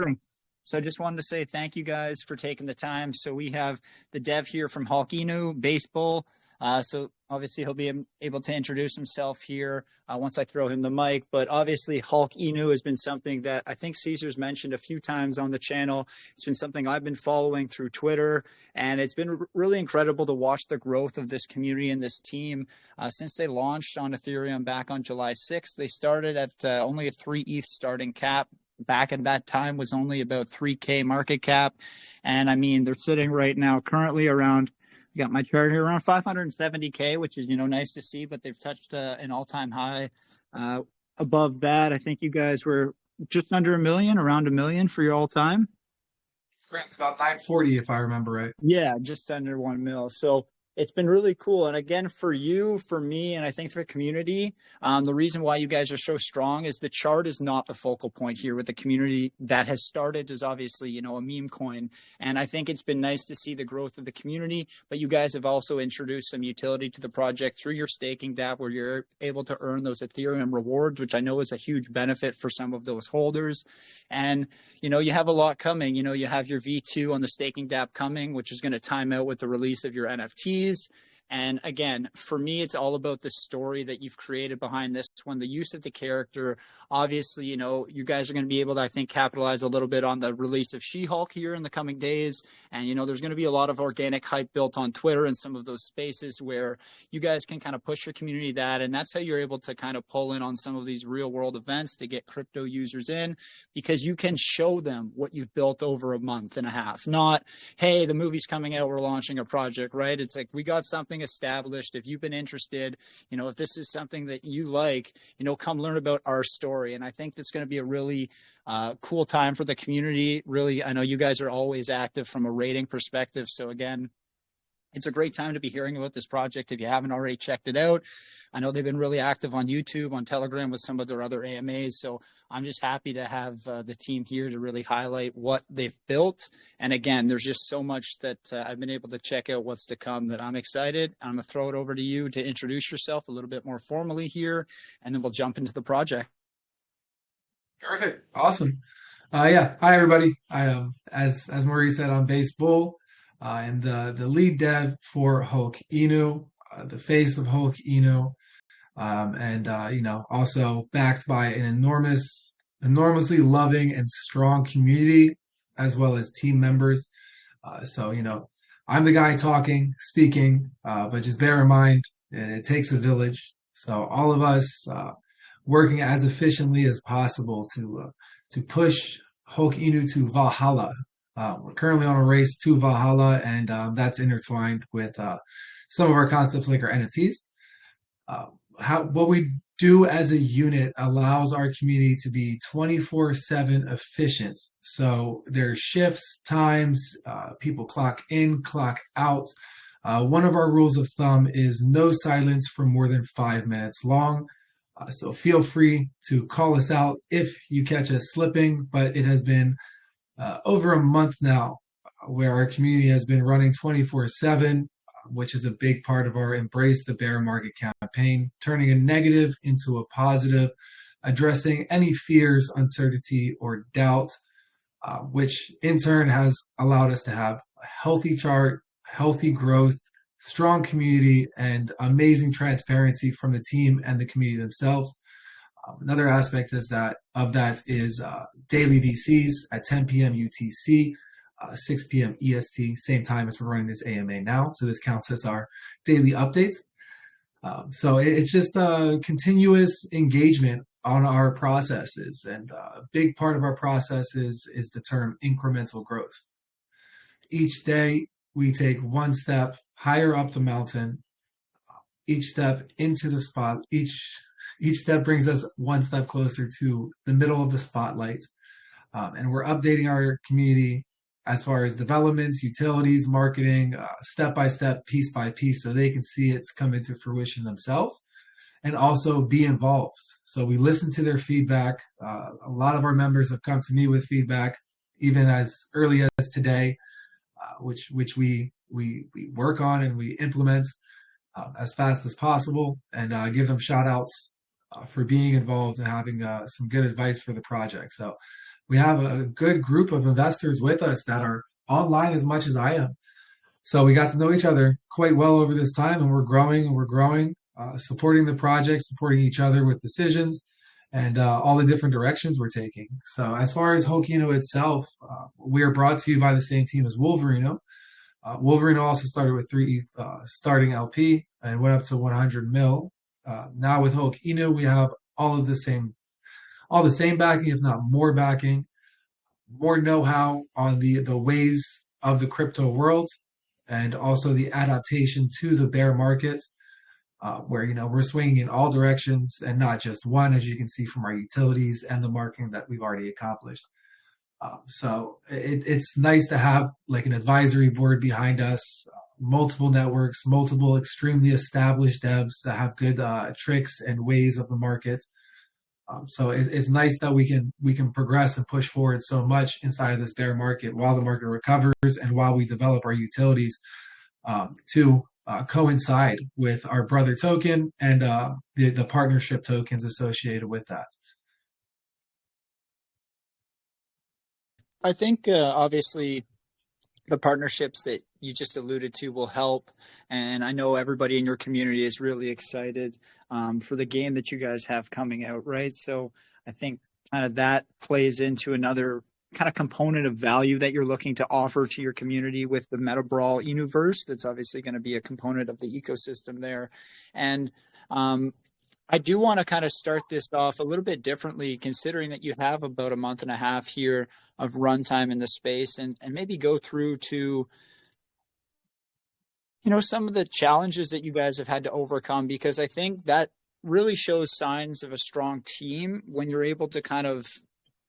Morning. So I just wanted to say thank you guys for taking the time. So we have the dev here from Hulk Inu Baseball. So obviously he'll be able to introduce himself here once I throw him the mic. But obviously Hulk Inu has been something that I think Caesar's mentioned a few times on the channel. It's been something I've been following through Twitter, and it's been really incredible to watch the growth of this community and this team since they launched on Ethereum back on July 6th. They started at only a 3 ETH starting cap. Back at that time was only about 3K market cap. And I mean, they're sitting right now currently around, I got my chart here, around 570K, which is, nice to see, but they've touched an all-time high. Above that, I think you guys were just under a million, around a million for your all-time. Correct. About 940, if I remember right. Yeah, just under 1 mil. So it's been really cool. And again, for you, for me, and I think for the community, the reason why you guys are so strong is the chart is not the focal point here with the community that has started as obviously, a meme coin. And I think it's been nice to see the growth of the community, but you guys have also introduced some utility to the project through your staking dApp where you're able to earn those Ethereum rewards, which I know is a huge benefit for some of those holders. And, you have a lot coming. You have your V2 on the staking dApp coming, which is going to time out with the release of your NFTs. And again, for me, it's all about the story that you've created behind this one, the use of the character. Obviously, you guys are going to be able to, I think, capitalize a little bit on the release of She-Hulk here in the coming days. And, there's going to be a lot of organic hype built on Twitter and some of those spaces where you guys can kind of push your community that. And that's how you're able to kind of pull in on some of these real world events to get crypto users in, because you can show them what you've built over a month and a half. Not, hey, the movie's coming out, we're launching a project, right? It's like, we got something established. If you've been interested, if this is something that you like, come learn about our story. And I think that's going to be a really cool time for the community. Really, I know you guys are always active from a rating perspective. So again, it's a great time to be hearing about this project if you haven't already checked it out. I know they've been really active on YouTube, on Telegram with some of their other AMAs. So I'm just happy to have the team here to really highlight what they've built. And again, there's just so much that I've been able to check out what's to come that I'm excited. I'm going to throw it over to you to introduce yourself a little bit more formally here, and then we'll jump into the project. Perfect. Awesome. Yeah. Hi, everybody. I as Maurice said, I'm Baseball. I'm the lead dev for Hulk Inu, the face of Hulk Inu, and also backed by an enormously loving and strong community, as well as team members. So I'm the guy talking, speaking, but just bear in mind it takes a village. So all of us working as efficiently as possible to push Hulk Inu to Valhalla. We're currently on a race to Valhalla, and that's intertwined with some of our concepts like our NFTs. What we do as a unit allows our community to be 24/7 efficient. So there's shifts, times, people clock in, clock out. One of our rules of thumb is no silence for more than 5 minutes long. So feel free to call us out if you catch us slipping, but it has been over a month now where our community has been running 24/7, which is a big part of our Embrace the Bear Market campaign, turning a negative into a positive, addressing any fears, uncertainty, or doubt, which in turn has allowed us to have a healthy chart, healthy growth, strong community, and amazing transparency from the team and the community themselves. Another aspect of that is daily VCs at 10 p.m. UTC, 6 p.m. EST, same time as we're running this AMA now. So this counts as our daily updates. So it's just a continuous engagement on our processes. And a big part of our process is the term incremental growth. Each day we take one step higher up the mountain, each step into the spot, each step brings us one step closer to the middle of the spotlight. And we're updating our community as far as developments, utilities, marketing, step by step, piece by piece, so they can see it's come into fruition themselves and also be involved. So we listen to their feedback. A lot of our members have come to me with feedback, even as early as today, which we work on and we implement as fast as possible, and give them shout outs for being involved and having some good advice for the project. So we have a good group of investors with us that are online as much as I am. So we got to know each other quite well over this time, and we're growing, supporting the project, supporting each other with decisions, and all the different directions we're taking. So as far as Hokino itself, we are brought to you by the same team as Wolverino. Wolverino also started with three starting LP and went up to 100 mil. Now with Hulk Inu, we have all the same backing, if not more backing, more know-how on the ways of the crypto world, and also the adaptation to the bear market, where we're swinging in all directions and not just one, as you can see from our utilities and the marketing that we've already accomplished. So it's nice to have like an advisory board behind us, multiple networks, multiple extremely established devs that have good tricks and ways of the market. So it's nice that we can progress and push forward so much inside of this bear market while the market recovers and while we develop our utilities to coincide with our brother token and the partnership tokens associated with that. I think obviously the partnerships that you just alluded to will help. And I know everybody in your community is really excited for the game that you guys have coming out, right? So I think kind of that plays into another kind of component of value that you're looking to offer to your community with the Meta Brawl Universe. That's obviously going to be a component of the ecosystem there. And I do want to kind of start this off a little bit differently, considering that you have about a month and a half here of runtime in the space, and maybe go through to, some of the challenges that you guys have had to overcome, because I think that really shows signs of a strong team when you're able to kind of,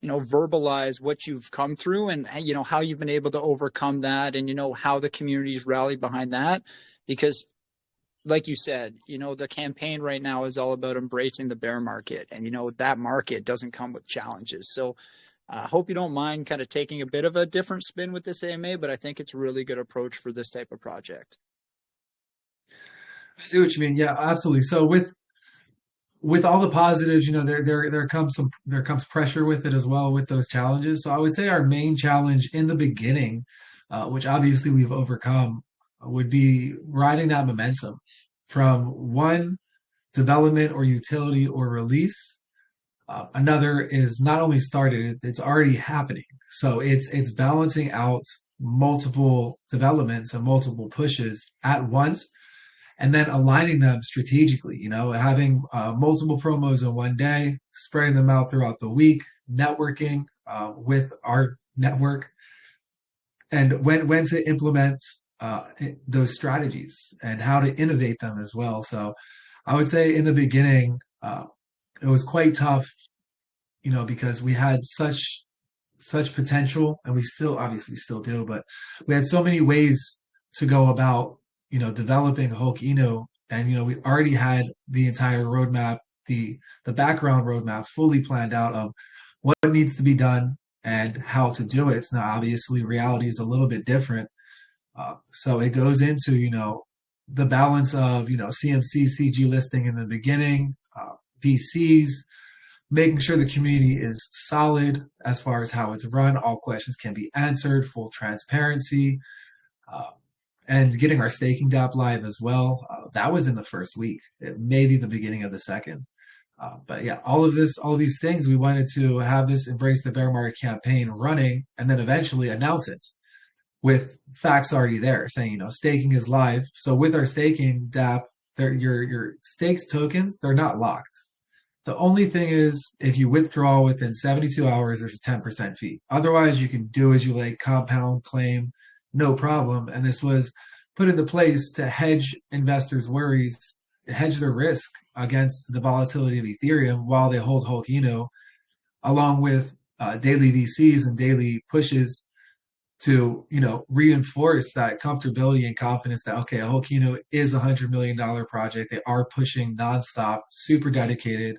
verbalize what you've come through and, how you've been able to overcome that and, how the community's rallied behind that. Because like you said, the campaign right now is all about embracing the bear market, and, that market doesn't come with challenges. So I hope you don't mind kind of taking a bit of a different spin with this AMA, but I think it's a really good approach for this type of project. I see what you mean. Yeah, absolutely. So with all the positives, there comes pressure with it as well with those challenges. So I would say our main challenge in the beginning, which obviously we've overcome, would be riding that momentum from one development or utility or release. Another is not only started, it's already happening. So it's balancing out multiple developments and multiple pushes at once, and then aligning them strategically, having multiple promos in one day, spreading them out throughout the week, networking with our network, and when to implement those strategies and how to innovate them as well. So I would say in the beginning, it was quite tough, because we had such potential, and we still obviously still do, but we had so many ways to go about, developing Hulk Inu, and we already had the entire roadmap, the background roadmap fully planned out of what needs to be done and how to do it. Now, obviously, reality is a little bit different. So it goes into, the balance of, CMC, CG listing in the beginning, VCs, making sure the community is solid as far as how it's run. All questions can be answered, full transparency, and getting our staking DApp live as well. That was in the first week, maybe the beginning of the second. But yeah, all of these things, we wanted to have this Embrace the Bear Market campaign running, and then eventually announce it with facts already there saying, staking is live. So with our staking DApp, your staked tokens, they're not locked. The only thing is, if you withdraw within 72 hours, there's a 10% fee. Otherwise, you can do as you like, compound, claim, no problem. And this was put into place to hedge investors' worries, hedge their risk against the volatility of Ethereum while they hold Hulk Inu, along with daily VCs and daily pushes to, reinforce that comfortability and confidence that, okay, Hulk Inu is $100 million project. They are pushing nonstop, super dedicated.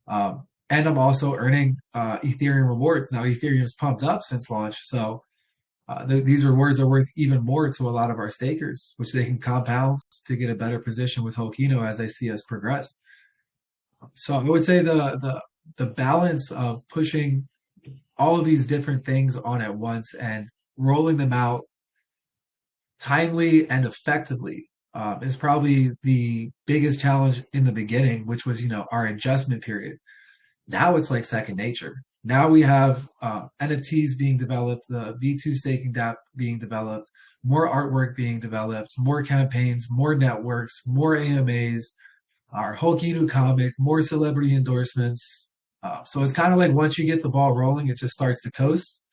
And I'm also earning Ethereum rewards. Now, Ethereum is pumped up since launch. So these rewards are worth even more to a lot of our stakers, which they can compound to get a better position with Hulk Inu as they see us progress. So I would say the balance of pushing all of these different things on at once and rolling them out timely and effectively is probably the biggest challenge in the beginning, which was, our adjustment period. Now it's like second nature. Now we have NFTs being developed, the V2 staking dApp being developed, more artwork being developed, more campaigns, more networks, more AMAs, our Hulk Inu comic, more celebrity endorsements. So it's kind of like once you get the ball rolling, it just starts to coast.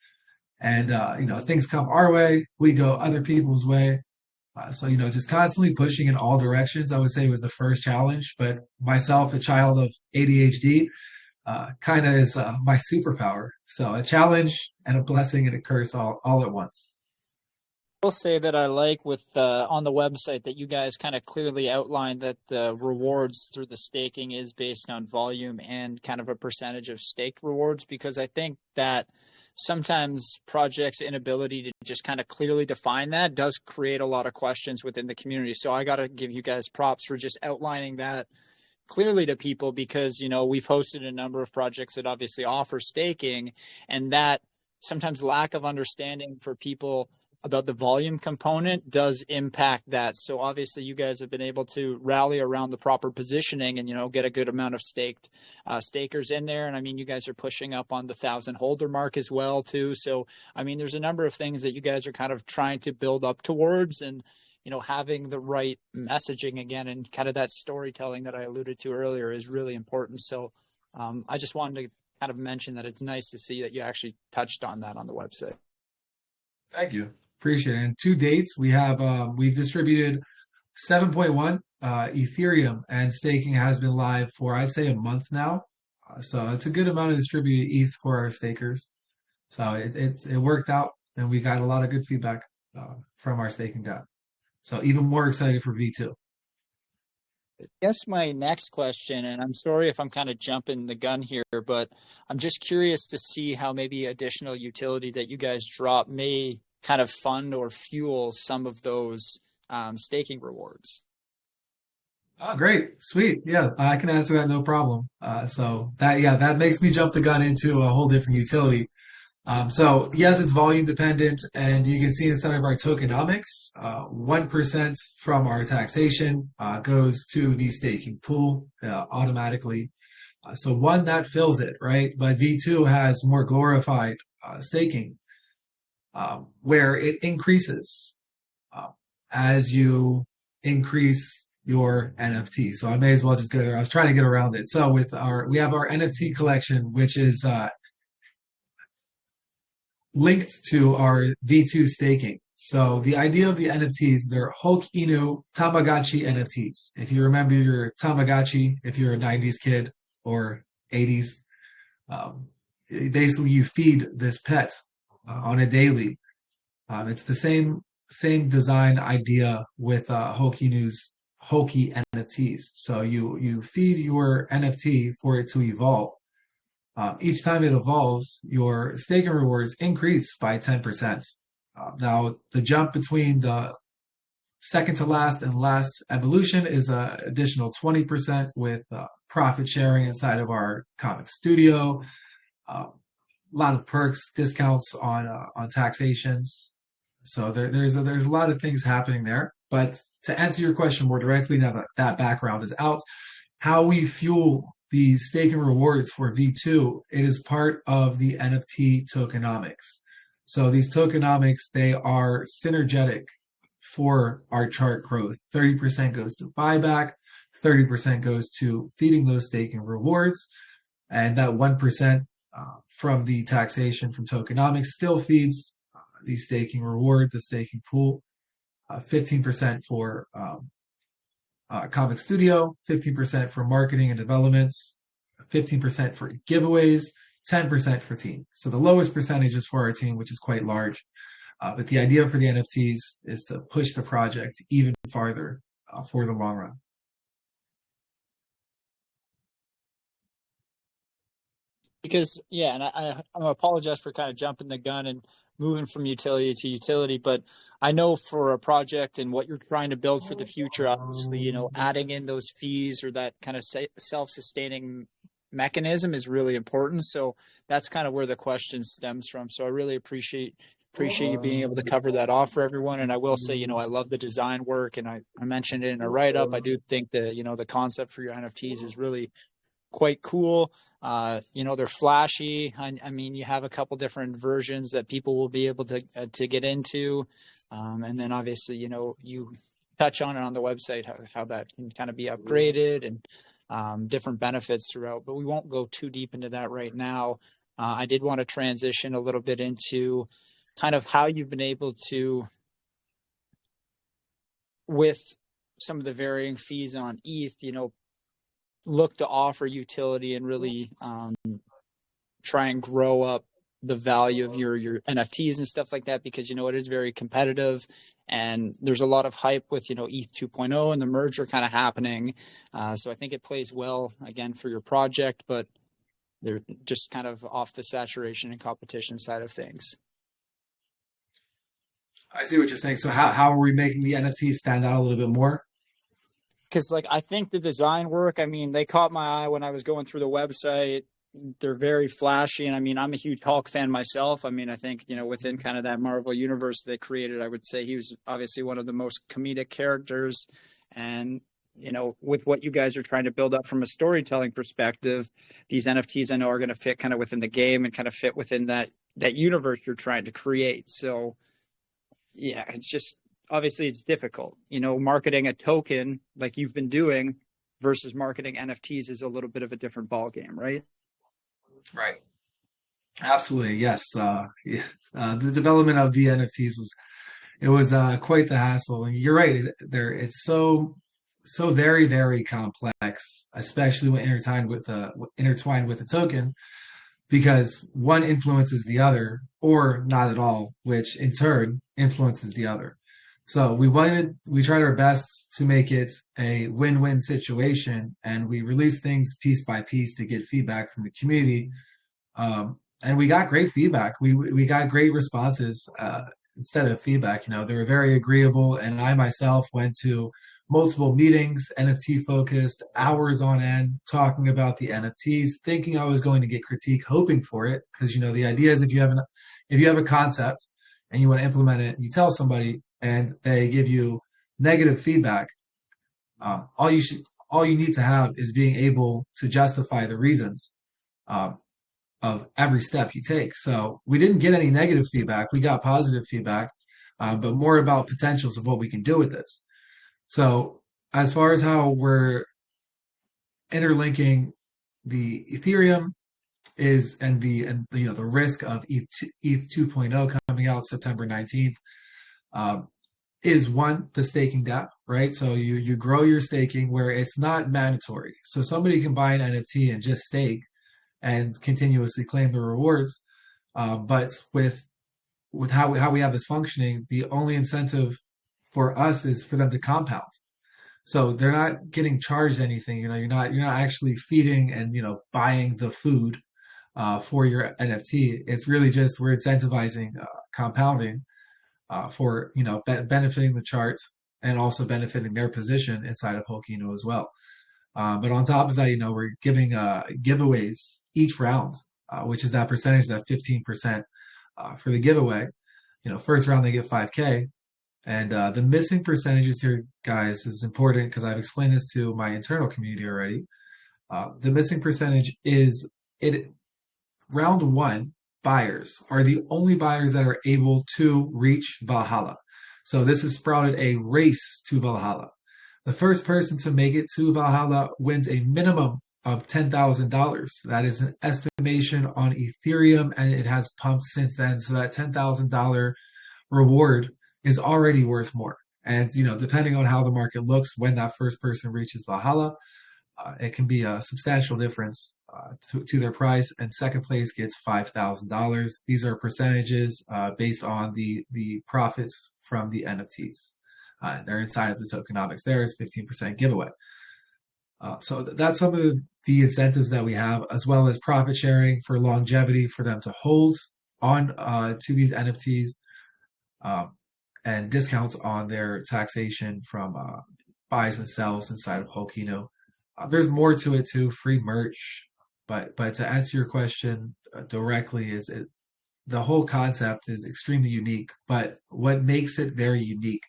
And, things come our way, we go other people's way. So, just constantly pushing in all directions, I would say was the first challenge. But myself, a child of ADHD, kind of is my superpower. So a challenge and a blessing and a curse all at once. Will say that I like with on the website that you guys kind of clearly outlined that the rewards through the staking is based on volume and kind of a percentage of staked rewards, because I think that sometimes projects' inability to just kind of clearly define that does create a lot of questions within the community. So I got to give you guys props for just outlining that clearly to people, because we've hosted a number of projects that obviously offer staking, and that sometimes lack of understanding for people about the volume component does impact that. So obviously you guys have been able to rally around the proper positioning and get a good amount of stakers in there. And I mean, you guys are pushing up on the 1,000 holder mark as well too. So I mean, there's a number of things that you guys are kind of trying to build up towards, and having the right messaging again, and kind of that storytelling that I alluded to earlier is really important. So I just wanted to kind of mention that it's nice to see that you actually touched on that on the website. Thank you. Appreciate it. And to dates, we've distributed 7.1 Ethereum, and staking has been live for, I'd say, a month now. So it's a good amount of distributed ETH for our stakers. So it worked out, and we got a lot of good feedback from our staking dApp. So even more excited for V2. I guess my next question, and I'm sorry if I'm kind of jumping the gun here, but I'm just curious to see how maybe additional utility that you guys drop may kind of fund or fuel some of those staking rewards. Oh, great. Sweet. Yeah, I can answer that no problem. So that makes me jump the gun into a whole different utility. So yes, it's volume dependent, and you can see inside of our tokenomics, 1% from our taxation goes to the staking pool automatically. So one, that fills it, right? But V2 has more glorified staking, where it increases as you increase your NFT. So I may as well just go there. I was trying to get around it. So we have our NFT collection, which is linked to our V2 staking. So the idea of the NFTs, they're Hulk Inu Tamagotchi NFTs. If you remember your Tamagotchi, if you're a 90s kid or 80s, basically you feed this pet on a daily. It's the same design idea with Hulk Inu's Hulky NFTs. So you feed your NFT for it to evolve. Each time it evolves, your staking rewards increase by 10%. Now, the jump between the second to last and last evolution is an additional 20% with profit sharing inside of our comic studio. A lot of perks, discounts on taxations. So there's a lot of things happening there. But to answer your question more directly, now that that background is out, how we fuel the staking rewards for V2, it is part of the NFT tokenomics. So these tokenomics, they are synergetic for our chart growth. 30% goes to buyback, 30% goes to feeding those staking rewards, and that 1% from the taxation from tokenomics still feeds the staking reward, the staking pool, 15% for Comic Studio, 15% for marketing and developments, 15% for giveaways, 10% for team. So the lowest percentage is for our team, which is quite large. But the idea for the NFTs is to push the project even farther for the long run. Because yeah, and I apologize for kind of jumping the gun and moving from utility to utility, but I know for a project and what you're trying to build for the future, obviously, adding in those fees or that kind of self-sustaining mechanism is really important. So that's kind of where the question stems from. So I really appreciate you being able to cover that off for everyone. And I will say, you know, I love the design work, and I mentioned it in a write up. I do think that, you know, the concept for your NFTs is really quite cool. You know, they're flashy. I mean, you have a couple different versions that people will be able to get into. And then obviously, you know, you touch on it on the website, how that can kind of be upgraded, and different benefits throughout, but we won't go too deep into that right now. I did want to transition a little bit into kind of how you've been able to, with some of the varying fees on ETH, you know, look to offer utility and really try and grow up the value of your NFTs and stuff like that, because, you know, it is very competitive, and there's a lot of hype with, you know, ETH 2.0 and the merger kind of happening. So I think it plays well again for your project, but they're just kind of off the saturation and competition side of things. I see what you're saying. So how are we making the NFTs stand out a little bit more? Because like I think the design work, I mean, they caught my eye when I was going through the website. They're very flashy, and I mean, I'm a huge Hulk fan myself. I mean, I think, you know, within kind of that Marvel universe they created, I would say he was obviously one of the most comedic characters. And, you know, with what you guys are trying to build up from a storytelling perspective, these NFTs I know are going to fit kind of within the game and kind of fit within that universe you're trying to create. So yeah, it's just obviously it's difficult. You know, marketing a token like you've been doing versus marketing NFTs is a little bit of a different ball game, right? Right. Absolutely. Yes. Yeah. The development of the NFTs was quite the hassle. And you're right. It's so very, very complex, especially when intertwined with a token, because one influences the other or not at all, which in turn influences the other. So we tried our best to make it a win-win situation, and we released things piece by piece to get feedback from the community. And we got great feedback. We got great responses instead of feedback. You know, they were very agreeable, and I myself went to multiple meetings, NFT focused, hours on end, talking about the NFTs, thinking I was going to get critique, hoping for it, because you know the idea is if you have a concept and you want to implement it, you tell somebody and they give you negative feedback. Um, all you should all you need to have is being able to justify the reasons. Um, of every step you take. So we didn't get any negative feedback. We got positive feedback, but more about potentials of what we can do with this. So as far as how we're interlinking the Ethereum is and you know the risk of ETH 2.0 coming out September 19th, um, is one, the staking dApp, right? So you grow your staking where it's not mandatory. So somebody can buy an NFT and just stake and continuously claim the rewards. But with how we have this functioning, the only incentive for us is for them to compound. So they're not getting charged anything. You know, you're not actually feeding and you know buying the food for your NFT. It's really just we're incentivizing compounding for you know benefiting the chart and also benefiting their position inside of Holkino as well. But on top of that, you know, we're giving giveaways each round, which is that percentage, that 15% for the giveaway. You know, first round they get 5K. And the missing percentages here, guys, is important because I've explained this to my internal community already. The missing percentage is it round one buyers are the only buyers that are able to reach Valhalla. So this has sprouted a race to Valhalla. The first person to make it to Valhalla wins a minimum of $10,000. That is an estimation on Ethereum, and it has pumped since then. So that $10,000 reward is already worth more. And you know, depending on how the market looks when that first person reaches Valhalla, it can be a substantial difference to their price. And second place gets $5,000. These are percentages based on the profits from the NFTs. They're inside of the tokenomics. There is 15% giveaway. So that's some of the incentives that we have, as well as profit sharing for longevity for them to hold on to these NFTs, um, and discounts on their taxation from buys and sells inside of Holkino. There's more to it too, free merch, But to answer your question directly, the whole concept is extremely unique. But what makes it very unique,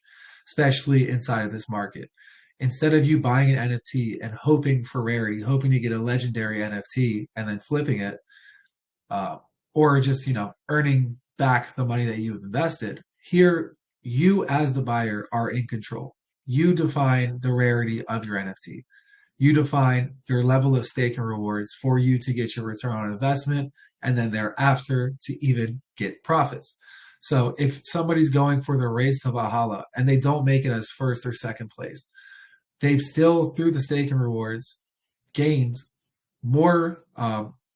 especially inside of this market, instead of you buying an NFT and hoping for rarity, hoping to get a legendary NFT and then flipping it, uh, or just earning back the money that you've invested, here you as the buyer are in control. You define the rarity of your NFT. You define your level of stake and rewards for you to get your return on investment, and then thereafter to even get profits. So if somebody's going for the race to Valhalla and they don't make it as first or second place, they've still, through the stake and rewards, gained more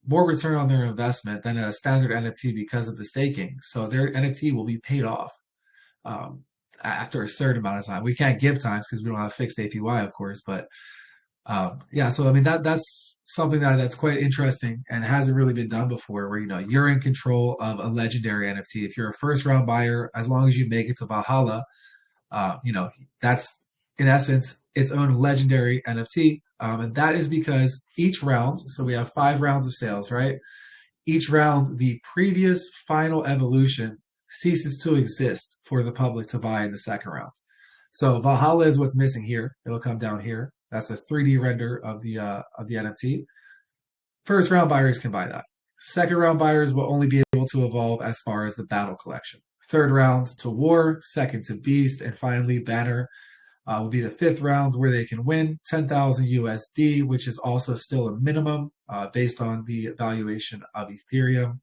more return on their investment than a standard NFT because of the staking. So their NFT will be paid off after a certain amount of time. We can't give times because we don't have fixed APY, of course, but yeah, so I mean that's something that's quite interesting and hasn't really been done before, where you're in control of a legendary NFT. If you're a first round buyer, as long as you make it to Valhalla, that's in essence its own legendary NFT, and that is because each round. So we have 5 rounds of sales, right? Each round, the previous final evolution ceases to exist for the public to buy in the second round. So Valhalla is what's missing here. It'll come down here. That's a 3D render of the NFT. First round buyers can buy that. Second round buyers will only be able to evolve as far as the battle collection. Third round to war, second to beast, and finally banner will be the 5th round where they can win 10,000 USD, which is also still a minimum based on the valuation of Ethereum.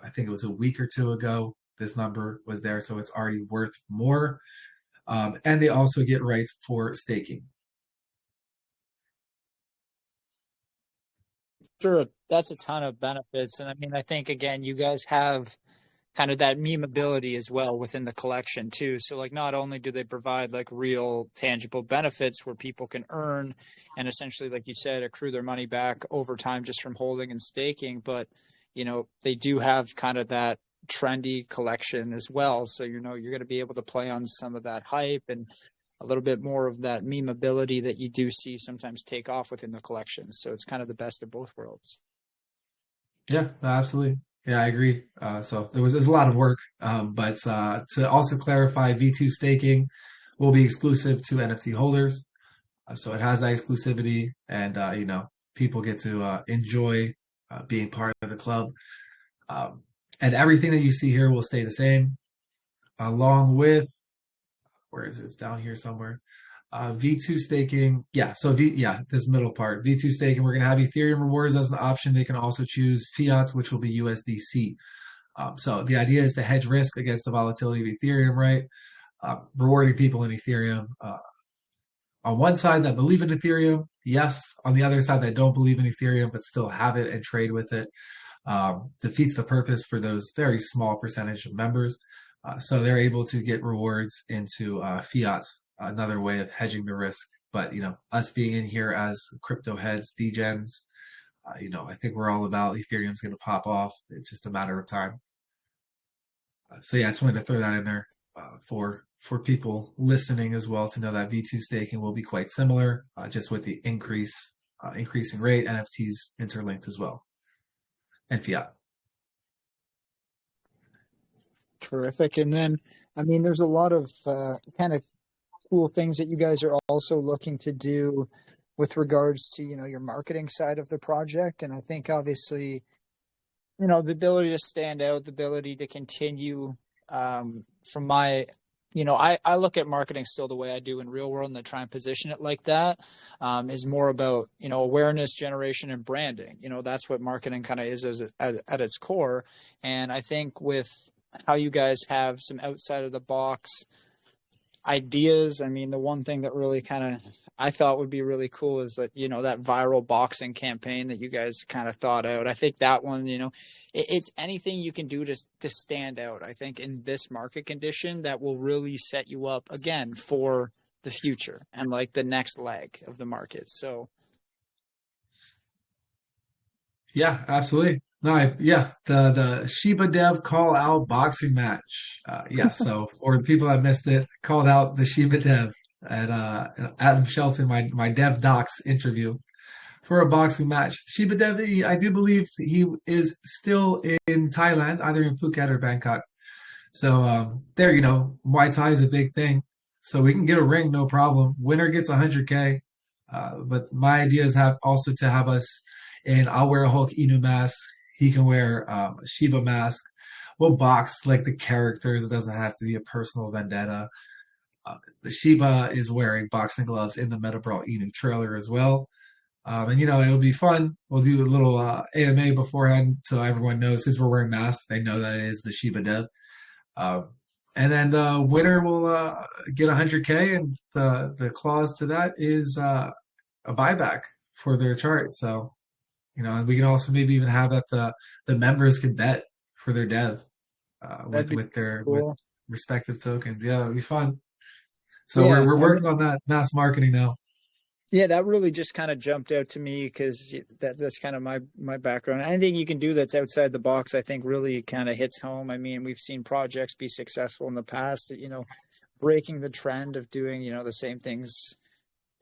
I think it was a week or two ago this number was there, so it's already worth more. And they also get rights for staking. Sure, that's a ton of benefits. And I mean, I think again, you guys have kind of that meme ability as well within the collection too. So like not only do they provide like real tangible benefits where people can earn and essentially, like you said, accrue their money back over time just from holding and staking, but they do have kind of that trendy collection as well. So you're going to be able to play on some of that hype and a little bit more of that meme ability that you do see sometimes take off within the collection. So it's kind of the best of both worlds. Yeah, no, absolutely. Yeah, I agree. So there's a lot of work, but to also clarify, V2 staking will be exclusive to NFT holders. So it has that exclusivity, and people get to enjoy being part of the club. And everything that you see here will stay the same, along with where is it? It's down here somewhere. V2 staking, yeah. So this middle part, V2 staking. We're gonna have Ethereum rewards as an option. They can also choose fiat, which will be USDC. So the idea is to hedge risk against the volatility of Ethereum, right? Rewarding people in Ethereum. On one side that believe in Ethereum, yes. On the other side that don't believe in Ethereum but still have it and trade with it, defeats the purpose for those very small percentage of members. So they're able to get rewards into fiat, another way of hedging the risk. But us being in here as crypto heads, degens, I think we're all about Ethereum's going to pop off. It's just a matter of time. So yeah, I just wanted to throw that in there for people listening as well to know that V2 staking will be quite similar, just with the increasing rate, NFTs interlinked as well, and fiat. Terrific. And then, I mean, there's a lot of kind of cool things that you guys are also looking to do with regards to, your marketing side of the project. And I think obviously, the ability to stand out, the ability to continue from my, I look at marketing still the way I do in real world and I try and position it like that is more about, awareness generation and branding. That's what marketing kind of is at its core. And I think with how you guys have some outside of the box ideas. I mean, the one thing that really kind of I thought would be really cool is that, that viral boxing campaign that you guys kind of thought out. I think that one, it's anything you can do to stand out. I think in this market condition that will really set you up again for the future and like the next leg of the market. So Yeah, absolutely. No, yeah, the Sheba Dev call out boxing match. Yes, so for the people that missed it, called out the Sheba Dev at Adam Shelton, my Dev Docs interview for a boxing match. Shiba Devi, I do believe he is still in Thailand, either in Phuket or Bangkok. So there, Muay Thai is a big thing. So we can get a ring, no problem. Winner gets 100K. But my idea is have also to have us, and I'll wear a Hulk Inu mask. He can wear a Shiba mask. We'll box like the characters. It doesn't have to be a personal vendetta. The Shiba is wearing boxing gloves in the Meta Brawl Inu trailer as well. And it'll be fun. We'll do a little AMA beforehand so everyone knows since we're wearing masks, they know that it is the Shiba Dev. Um, and then the winner will get 100K, and the clause to that is a buyback for their chart. So, and we can also maybe even have that the members can bet for their dev That'd be with cool. respective tokens. Yeah, it'll be fun. So Yeah, we're and working on that mass marketing now. yeah, that really just kind of jumped out to me because that's kind of my background. Anything you can do that's outside the box, I think, really kind of hits home. I mean, we've seen projects be successful in the past, breaking the trend of doing, the same things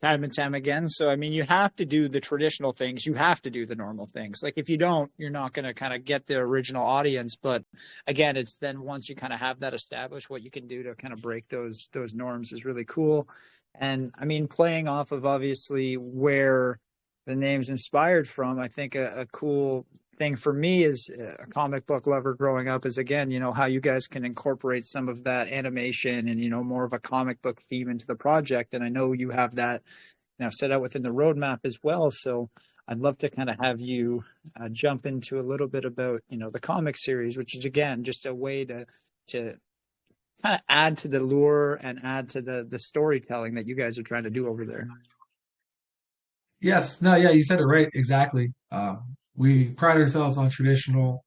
time and time again. So, I mean, you have to do the traditional things. You have to do the normal things. Like if you don't, you're not going to kind of get the original audience. But again, it's then once you kind of have that established, what you can do to kind of break those norms is really cool. And I mean, playing off of obviously where the name's inspired from, I think a cool thing for me is a comic book lover growing up is again, how you guys can incorporate some of that animation and, more of a comic book theme into the project. And I know you have that now set out within the roadmap as well. So I'd love to kind of have you jump into a little bit about, the comic series, which is again, just a way to kind of add to the lure and add to the storytelling that you guys are trying to do over there. Yes, no, yeah, you said it right, exactly. We pride ourselves on traditional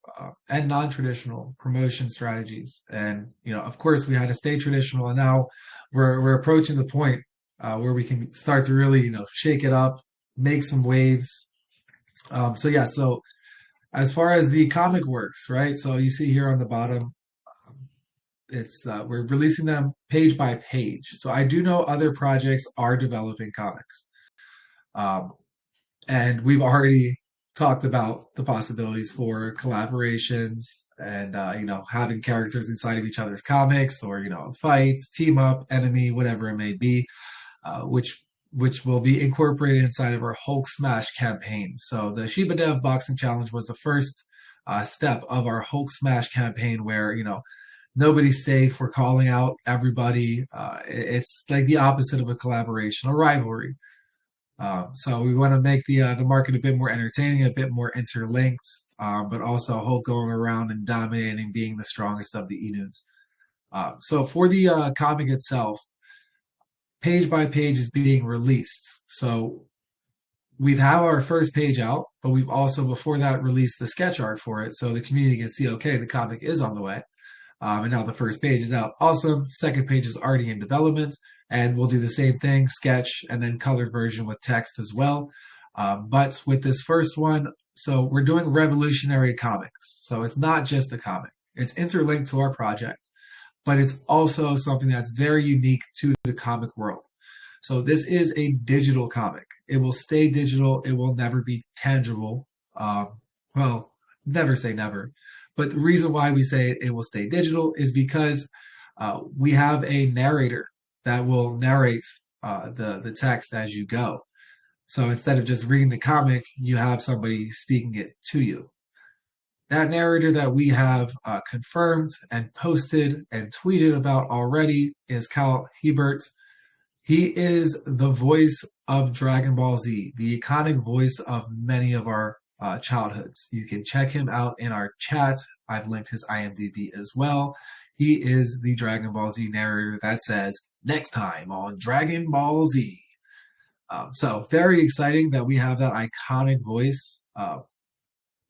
and non-traditional promotion strategies, and of course, we had to stay traditional, and now we're approaching the point where we can start to really, shake it up, make some waves. So yeah, so as far as the comic works, right? So you see here on the bottom, it's we're releasing them page by page. So I do know other projects are developing comics. Um, and we've already talked about the possibilities for collaborations and having characters inside of each other's comics, or fights, team up, enemy, whatever it may be, which will be incorporated inside of our Hulk Smash campaign. So the Shiba Dev Boxing Challenge was the first step of our Hulk Smash campaign, where nobody's safe. We're calling out everybody. It's like the opposite of a collaboration, a rivalry. So we want to make the market a bit more entertaining, a bit more interlinked, but also Hulk going around and dominating, being the strongest of the Inus. So for the comic itself, page by page is being released. So we've had our first page out, but we've also before that released the sketch art for it, so the community can see, okay, the comic is on the way. And now the first page is out. Awesome. Second page is already in development. And we'll do the same thing, sketch, and then colored version with text as well. But with this first one, so we're doing revolutionary comics. So it's not just a comic. It's interlinked to our project, but it's also something that's very unique to the comic world. So this is a digital comic. It will stay digital. It will never be tangible. Well, never say never. But the reason why we say it will stay digital is because we have a narrator that will narrate the text as you go. So instead of just reading the comic, you have somebody speaking it to you. That narrator that we have confirmed and posted and tweeted about already is Cal Hebert. He is the voice of Dragon Ball Z, the iconic voice of many of our childhoods. You can check him out in our chat. I've linked his IMDb as well. He is the Dragon Ball Z narrator that says, next time on Dragon Ball Z. So very exciting that we have that iconic voice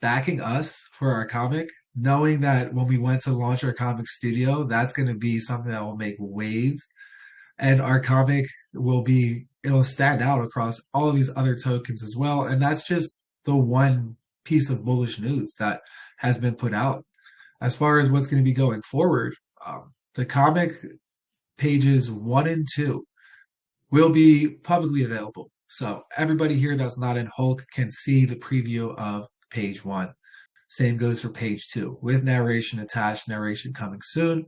backing us for our comic, knowing that when we went to launch our comic studio, that's going to be something that will make waves. And our comic it'll stand out across all of these other tokens as well. And that's just the one piece of bullish news that has been put out. As far as what's going to be going forward, the comic pages 1 and 2 will be publicly available. So everybody here that's not in Hulk can see the preview of page 1. Same goes for page 2, with narration attached, narration coming soon.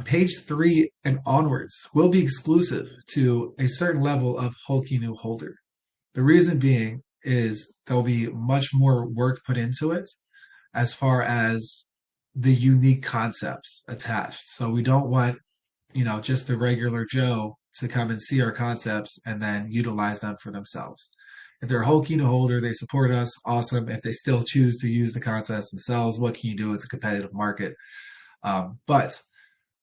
Page 3 and onwards will be exclusive to a certain level of Hulk Inu holder. The reason being is there'll be much more work put into it as far as the unique concepts attached. So we don't want, just the regular Joe to come and see our concepts and then utilize them for themselves. If they're a Hulk Inu holder, they support us, awesome. If they still choose to use the concepts themselves, what can you do? It's a competitive market. But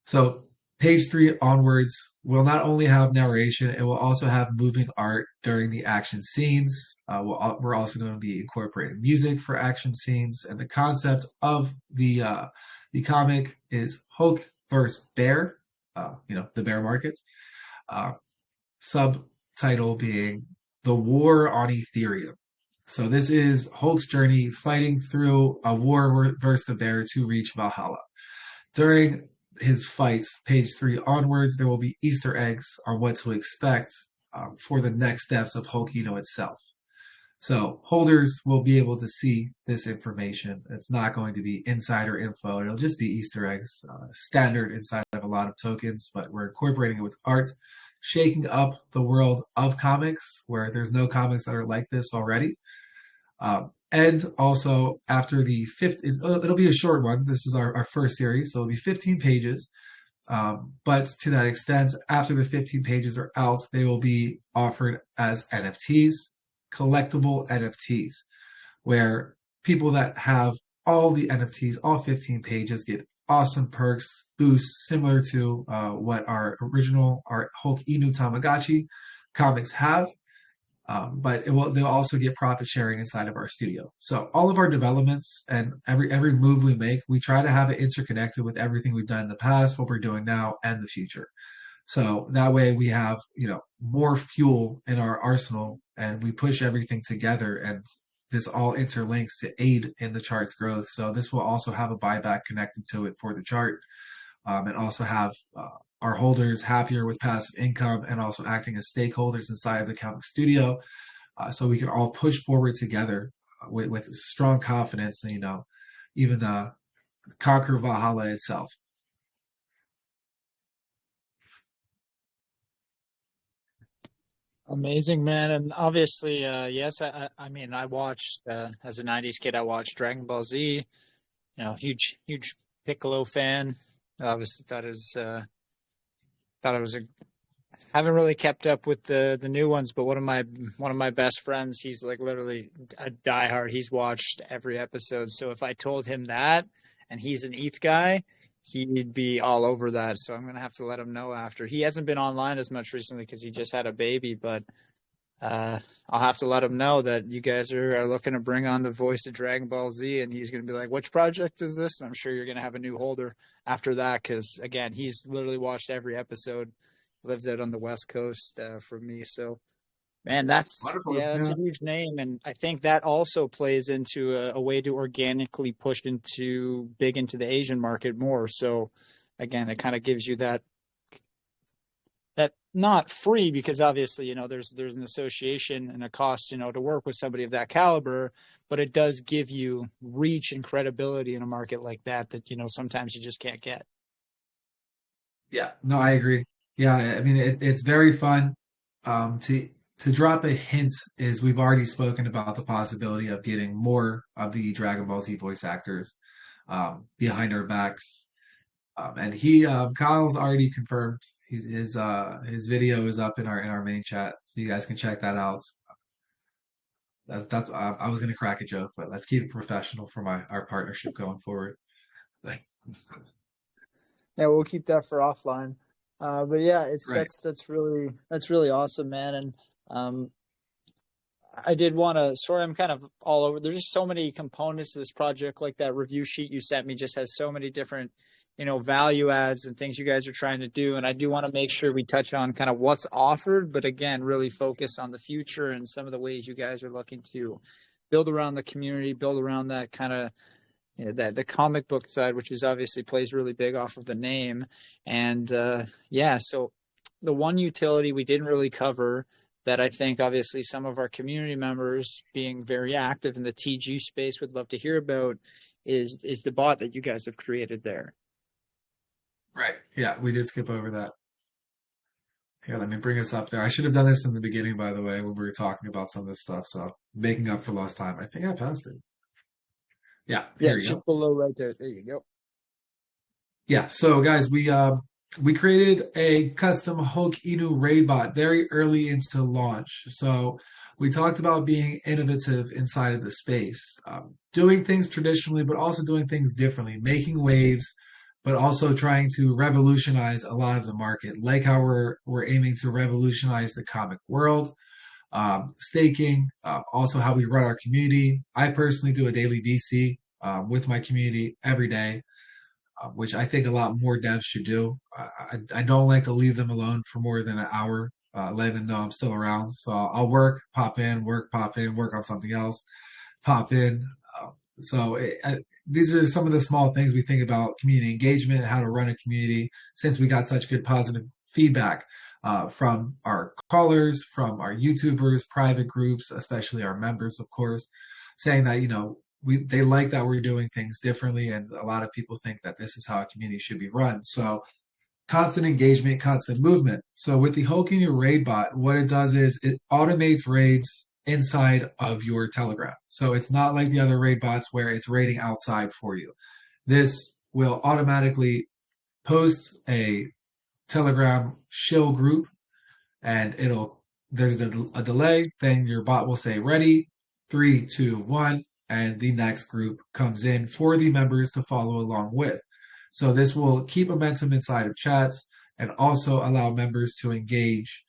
so page 3 onwards will not only have narration, it will also have moving art during the action scenes. We're also going to be incorporating music for action scenes, and the concept of the comic is Hulk versus Bear, the bear market. Subtitle being The War on Ethereum. So this is Hulk's journey fighting through a war versus the bear to reach Valhalla. During his fights, page 3 onwards, there will be Easter eggs on what to expect for the next steps of Hulk Inu itself. So holders will be able to see this information. It's not going to be insider info. It'll just be Easter eggs, standard inside of a lot of tokens, but we're incorporating it with art, shaking up the world of comics where there's no comics that are like this already. And also after the it'll be a short one. This is our first series, so it'll be 15 pages. But to that extent, after the 15 pages are out, they will be offered as NFTs, collectible NFTs, where people that have all the NFTs, all 15 pages, get awesome perks, boosts similar to what our Hulk Inu Tamagotchi comics have. But they'll also get profit sharing inside of our studio. So all of our developments and every move we make, we try to have it interconnected with everything we've done in the past, what we're doing now, and the future. So that way we have, more fuel in our arsenal, and we push everything together, and this all interlinks to aid in the chart's growth. So this will also have a buyback connected to it for the chart, and also have our holders happier with passive income and also acting as stakeholders inside of the comic studio, so we can all push forward together with strong confidence and, even conquer Valhalla itself. Amazing, man. And obviously, yes, I mean, I watched, as a 90s kid, I watched Dragon Ball Z, huge Piccolo fan. Obviously thought it was a haven't really kept up with the new ones, but one of my best friends, he's like literally a diehard. He's watched every episode. So if I told him that, and he's an ETH guy, he'd be all over that. So I'm gonna have to let him know after. He hasn't been online as much recently because he just had a baby, but I'll have to let him know that you guys are looking to bring on the voice of Dragon Ball Z, and he's going to be like, which project is this? And I'm sure you're going to have a new holder after that because, again, he's literally watched every episode, lives out on the West Coast from me. So, man, that's Wonderful. that's Yeah. a huge name. And I think that also plays into a way to organically push big into the Asian market more. So, again, it kind of gives you that not free because obviously there's an association and a cost to work with somebody of that caliber, but it does give you reach and credibility in a market like that sometimes you just can't get. Yeah, no, I agree. Yeah, I mean it's very fun. To drop a hint is we've already spoken about the possibility of getting more of the Dragon Ball Z voice actors behind our backs. And Kyle's already confirmed his video is up in our main chat, so you guys can check that out. That's I was gonna crack a joke, but let's keep it professional for our partnership going forward. Like, Yeah, we'll keep that for offline. But yeah, it's right. that's really awesome, man. And um, I did want to. Sorry, I'm kind of all over. There's just so many components to this project. Like that review sheet you sent me just has so many different, value adds and things you guys are trying to do. And I do want to make sure we touch on kind of what's offered, but again, really focus on the future and some of the ways you guys are looking to build around the community, build around that kind of that the comic book side, which is obviously plays really big off of the name. And yeah, so the one utility we didn't really cover that I think obviously some of our community members being very active in the TG space would love to hear about is the bot that you guys have created there. Right. Yeah, we did skip over that. Here, let me bring us up there. I should have done this in the beginning, by the way, when we were talking about some of this stuff. So making up for lost time. I think I passed it. Yeah, Yeah, here we just go. below right there. There you go. Yeah, so guys, we created a custom Hulk Inu raid bot very early into launch. So we talked about being innovative inside of the space, doing things traditionally, but also doing things differently, making waves, but also trying to revolutionize a lot of the market, like how we're aiming to revolutionize the comic world, staking, also how we run our community. I personally do a daily VC with my community every day, which I think a lot more devs should do. I don't like to leave them alone for more than an hour, letting them know I'm still around. So I'll work, pop in, work, pop in, work on something else, pop in. These are some of the small things we think about community engagement and how to run a community since we got such good positive feedback from our callers, from our YouTubers, private groups, especially our members, of course, saying that, they like that we're doing things differently, and a lot of people think that this is how a community should be run. So constant engagement, constant movement. So with the Hulk Inu raid bot, what it does is it automates raids inside of your Telegram. So it's not like the other raid bots where it's raiding outside for you. This will automatically post a Telegram shill group, and there's a delay. Then your bot will say ready, 3, 2, 1, and the next group comes in for the members to follow along with. So this will keep momentum inside of chats and also allow members to engage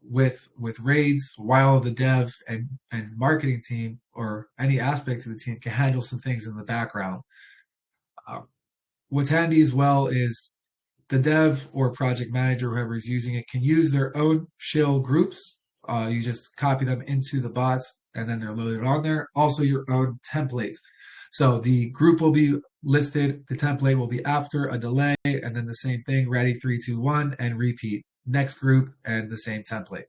with raids while the dev and marketing team or any aspect of the team can handle some things in the background. What's handy as well is the dev or project manager, whoever is using it, can use their own shill groups. You just copy them into the bots and then they're loaded on there. Also, your own templates. So the group will be listed, the template will be after a delay, and then the same thing, ready, 3, 2, 1, and repeat. Next group and the same template.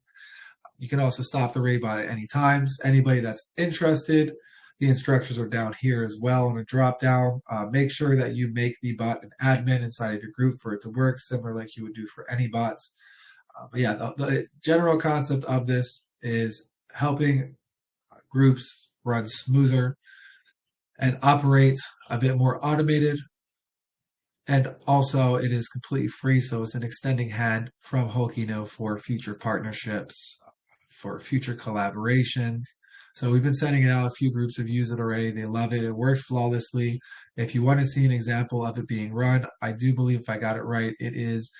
You can also stop the raid bot at any times. Anybody that's interested, the instructions are down here as well on a drop down. Make sure that you make the bot an admin inside of your group for it to work, similar like you would do for any bots. But yeah, the general concept of this is helping groups run smoother and operate a bit more automated. And also, it is completely free, so it's an extending hand from Hulk Inu for future partnerships, for future collaborations. So we've been sending it out. A few groups have used it already. They love it. It works flawlessly. If you want to see an example of it being run, I do believe if I got it right, it is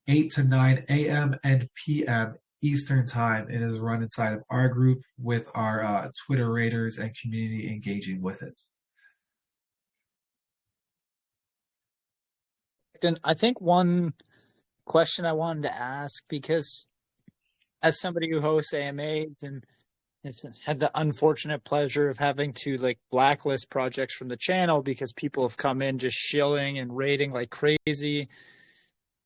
8 to 9 a.m. and p.m. Eastern time. It is run inside of our group with our Twitter raiders and community engaging with it. And I think one question I wanted to ask, because as somebody who hosts AMAs and has had the unfortunate pleasure of having to like blacklist projects from the channel because people have come in just shilling and raiding like crazy.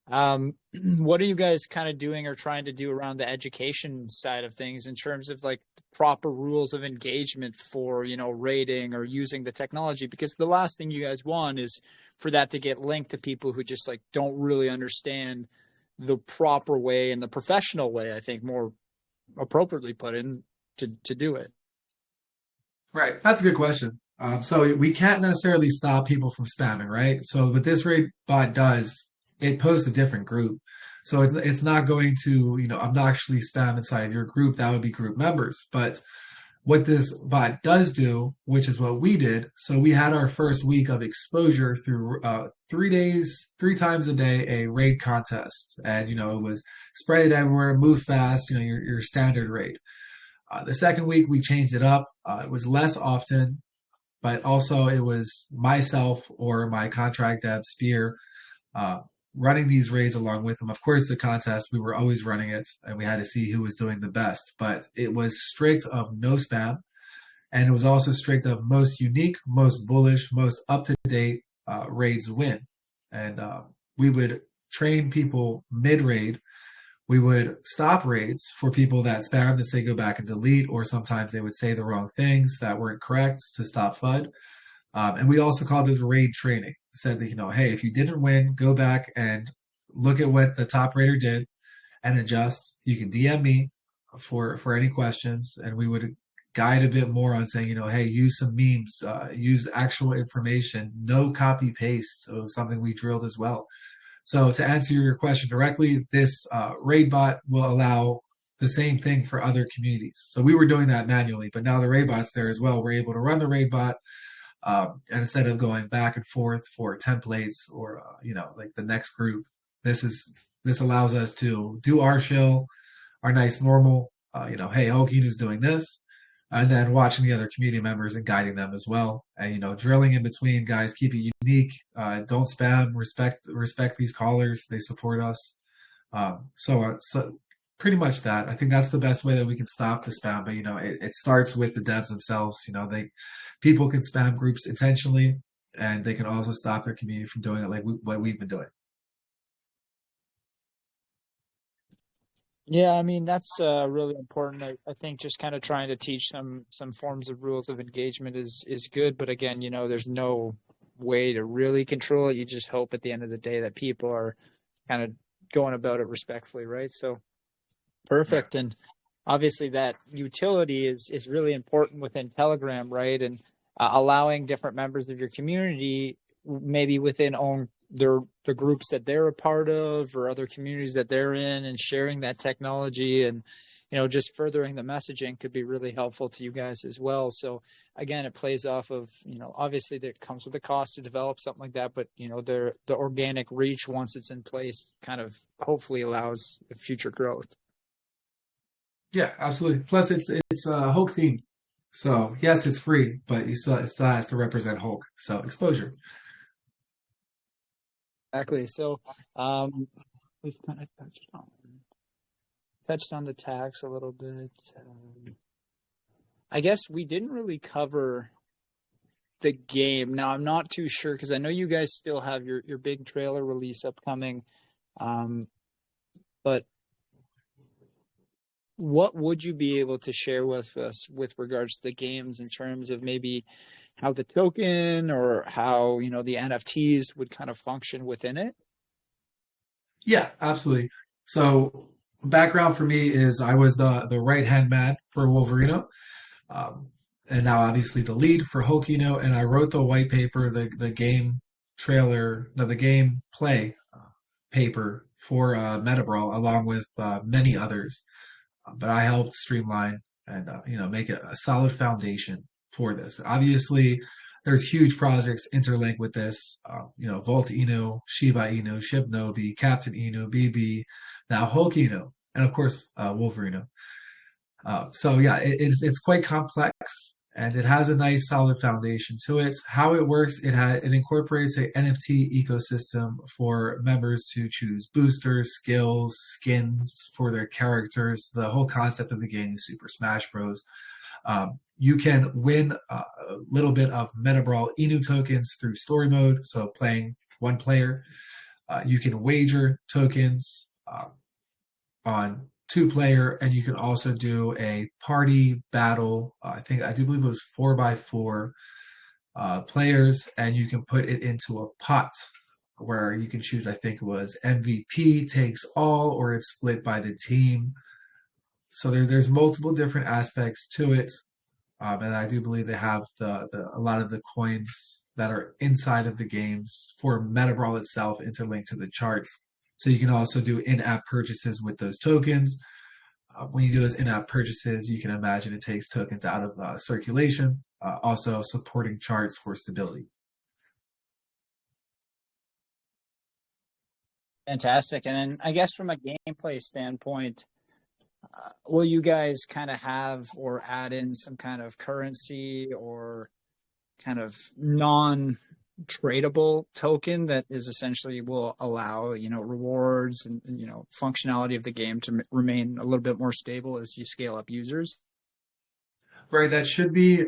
What are you guys kind of doing or trying to do around the education side of things in terms of like proper rules of engagement for, rating or using the technology? Because the last thing you guys want is for that to get linked to people who just like don't really understand the proper way and the professional way, I think more appropriately put in to do it. Right. That's a good question. So we can't necessarily stop people from spamming, right? So what this raid bot does, it posts a different group. So it's not going to, obnoxiously spam inside of your group. That would be group members. But what this bot does do, which is what we did, so we had our first week of exposure through 3 days, 3 times a day, a raid contest. And, it was spread it everywhere, move fast, your standard raid. The second week, we changed it up. It was less often, but also it was myself or my contract dev, Spear, running these raids along with them. Of course, the contest, we were always running it, and we had to see who was doing the best. But it was strict of no spam, and it was also strict of most unique, most bullish, most up-to-date raids win. And we would train people mid-raid we would stop raids for people that spam to say go back and delete, or sometimes they would say the wrong things that weren't correct to stop FUD. And we also called this raid training. Said that, hey, if you didn't win, go back and look at what the top raider did and adjust. You can DM me for any questions, and we would guide a bit more on saying, hey, use some memes, use actual information, no copy paste. So it was something we drilled as well. So to answer your question directly, this raid bot will allow the same thing for other communities. So we were doing that manually, but now the raid bot's there as well. We're able to run the raid bot, and instead of going back and forth for templates or like the next group, this allows us to do our shill, our nice normal. Hey, Hokinu's doing this, and then watching the other community members and guiding them as well, and drilling in between. Guys, keep it unique. Don't spam. Respect these callers. They support us. So pretty much that. I think that's the best way that we can stop the spam. But it starts with the devs themselves. People can spam groups intentionally, and they can also stop their community from doing it like what we've been doing. Yeah, I mean that's really important. I think just kind of trying to teach some forms of rules of engagement is good, but again, there's no way to really control it. You just hope at the end of the day that people are kind of going about it respectfully, right? So Yeah. perfect. And obviously that utility is really important within Telegram, right? And allowing different members of your community, maybe within own the groups that they're a part of or other communities that they're in, and sharing that technology, and just furthering the messaging could be really helpful to you guys as well. So again, it plays off of obviously that comes with a cost to develop something like that, but the organic reach, once it's in place, kind of hopefully allows future growth. Yeah, absolutely. Plus, it's Hulk themed. So yes, it's free, but it still has to represent Hulk. So exposure. Exactly. So we've kind of touched on the tax a little bit. I guess we didn't really cover the game. Now I'm not too sure because I know you guys still have your big trailer release upcoming. Um, but what would you be able to share with us with regards to the games in terms of maybe how the token or how the NFTs would kind of function within it? Yeah, absolutely. So background for me is I was the right hand man for Wolverino, um, and now obviously the lead for Hulkino, and I wrote the white paper, the game trailer, no, the game play paper for Metabrawl, along with many others. But I helped streamline and make a solid foundation for this. Obviously, there's huge projects interlinked with this. Volt Inu, Shiba Inu, Shibnobi, Captain Inu, BB, now Hulk Inu, and of course Wolverino. So yeah, it's quite complex, and it has a nice solid foundation to it. How it works, it incorporates an NFT ecosystem for members to choose boosters, skills, skins for their characters. The whole concept of the game is Super Smash Bros. You can win a little bit of Metabrawl Inu tokens through story mode, so playing one player. You can wager tokens on two-player, and you can also do a party battle. I do believe it was 4x4 players, and you can put it into a pot where you can choose. I think it was MVP takes all, or it's split by the team. So there's multiple different aspects to it, and I do believe they have a lot of the coins that are inside of the games for Metabrawl itself interlinked to the charts. So you can also do in-app purchases with those tokens. When you do those in-app purchases, you can imagine it takes tokens out of circulation, also supporting charts for stability. Fantastic. And then I guess from a gameplay standpoint, will you guys kind of have or add in some kind of currency or kind of non tradable token that is essentially will allow rewards and functionality of the game to remain a little bit more stable as you scale up users? Right, that should be.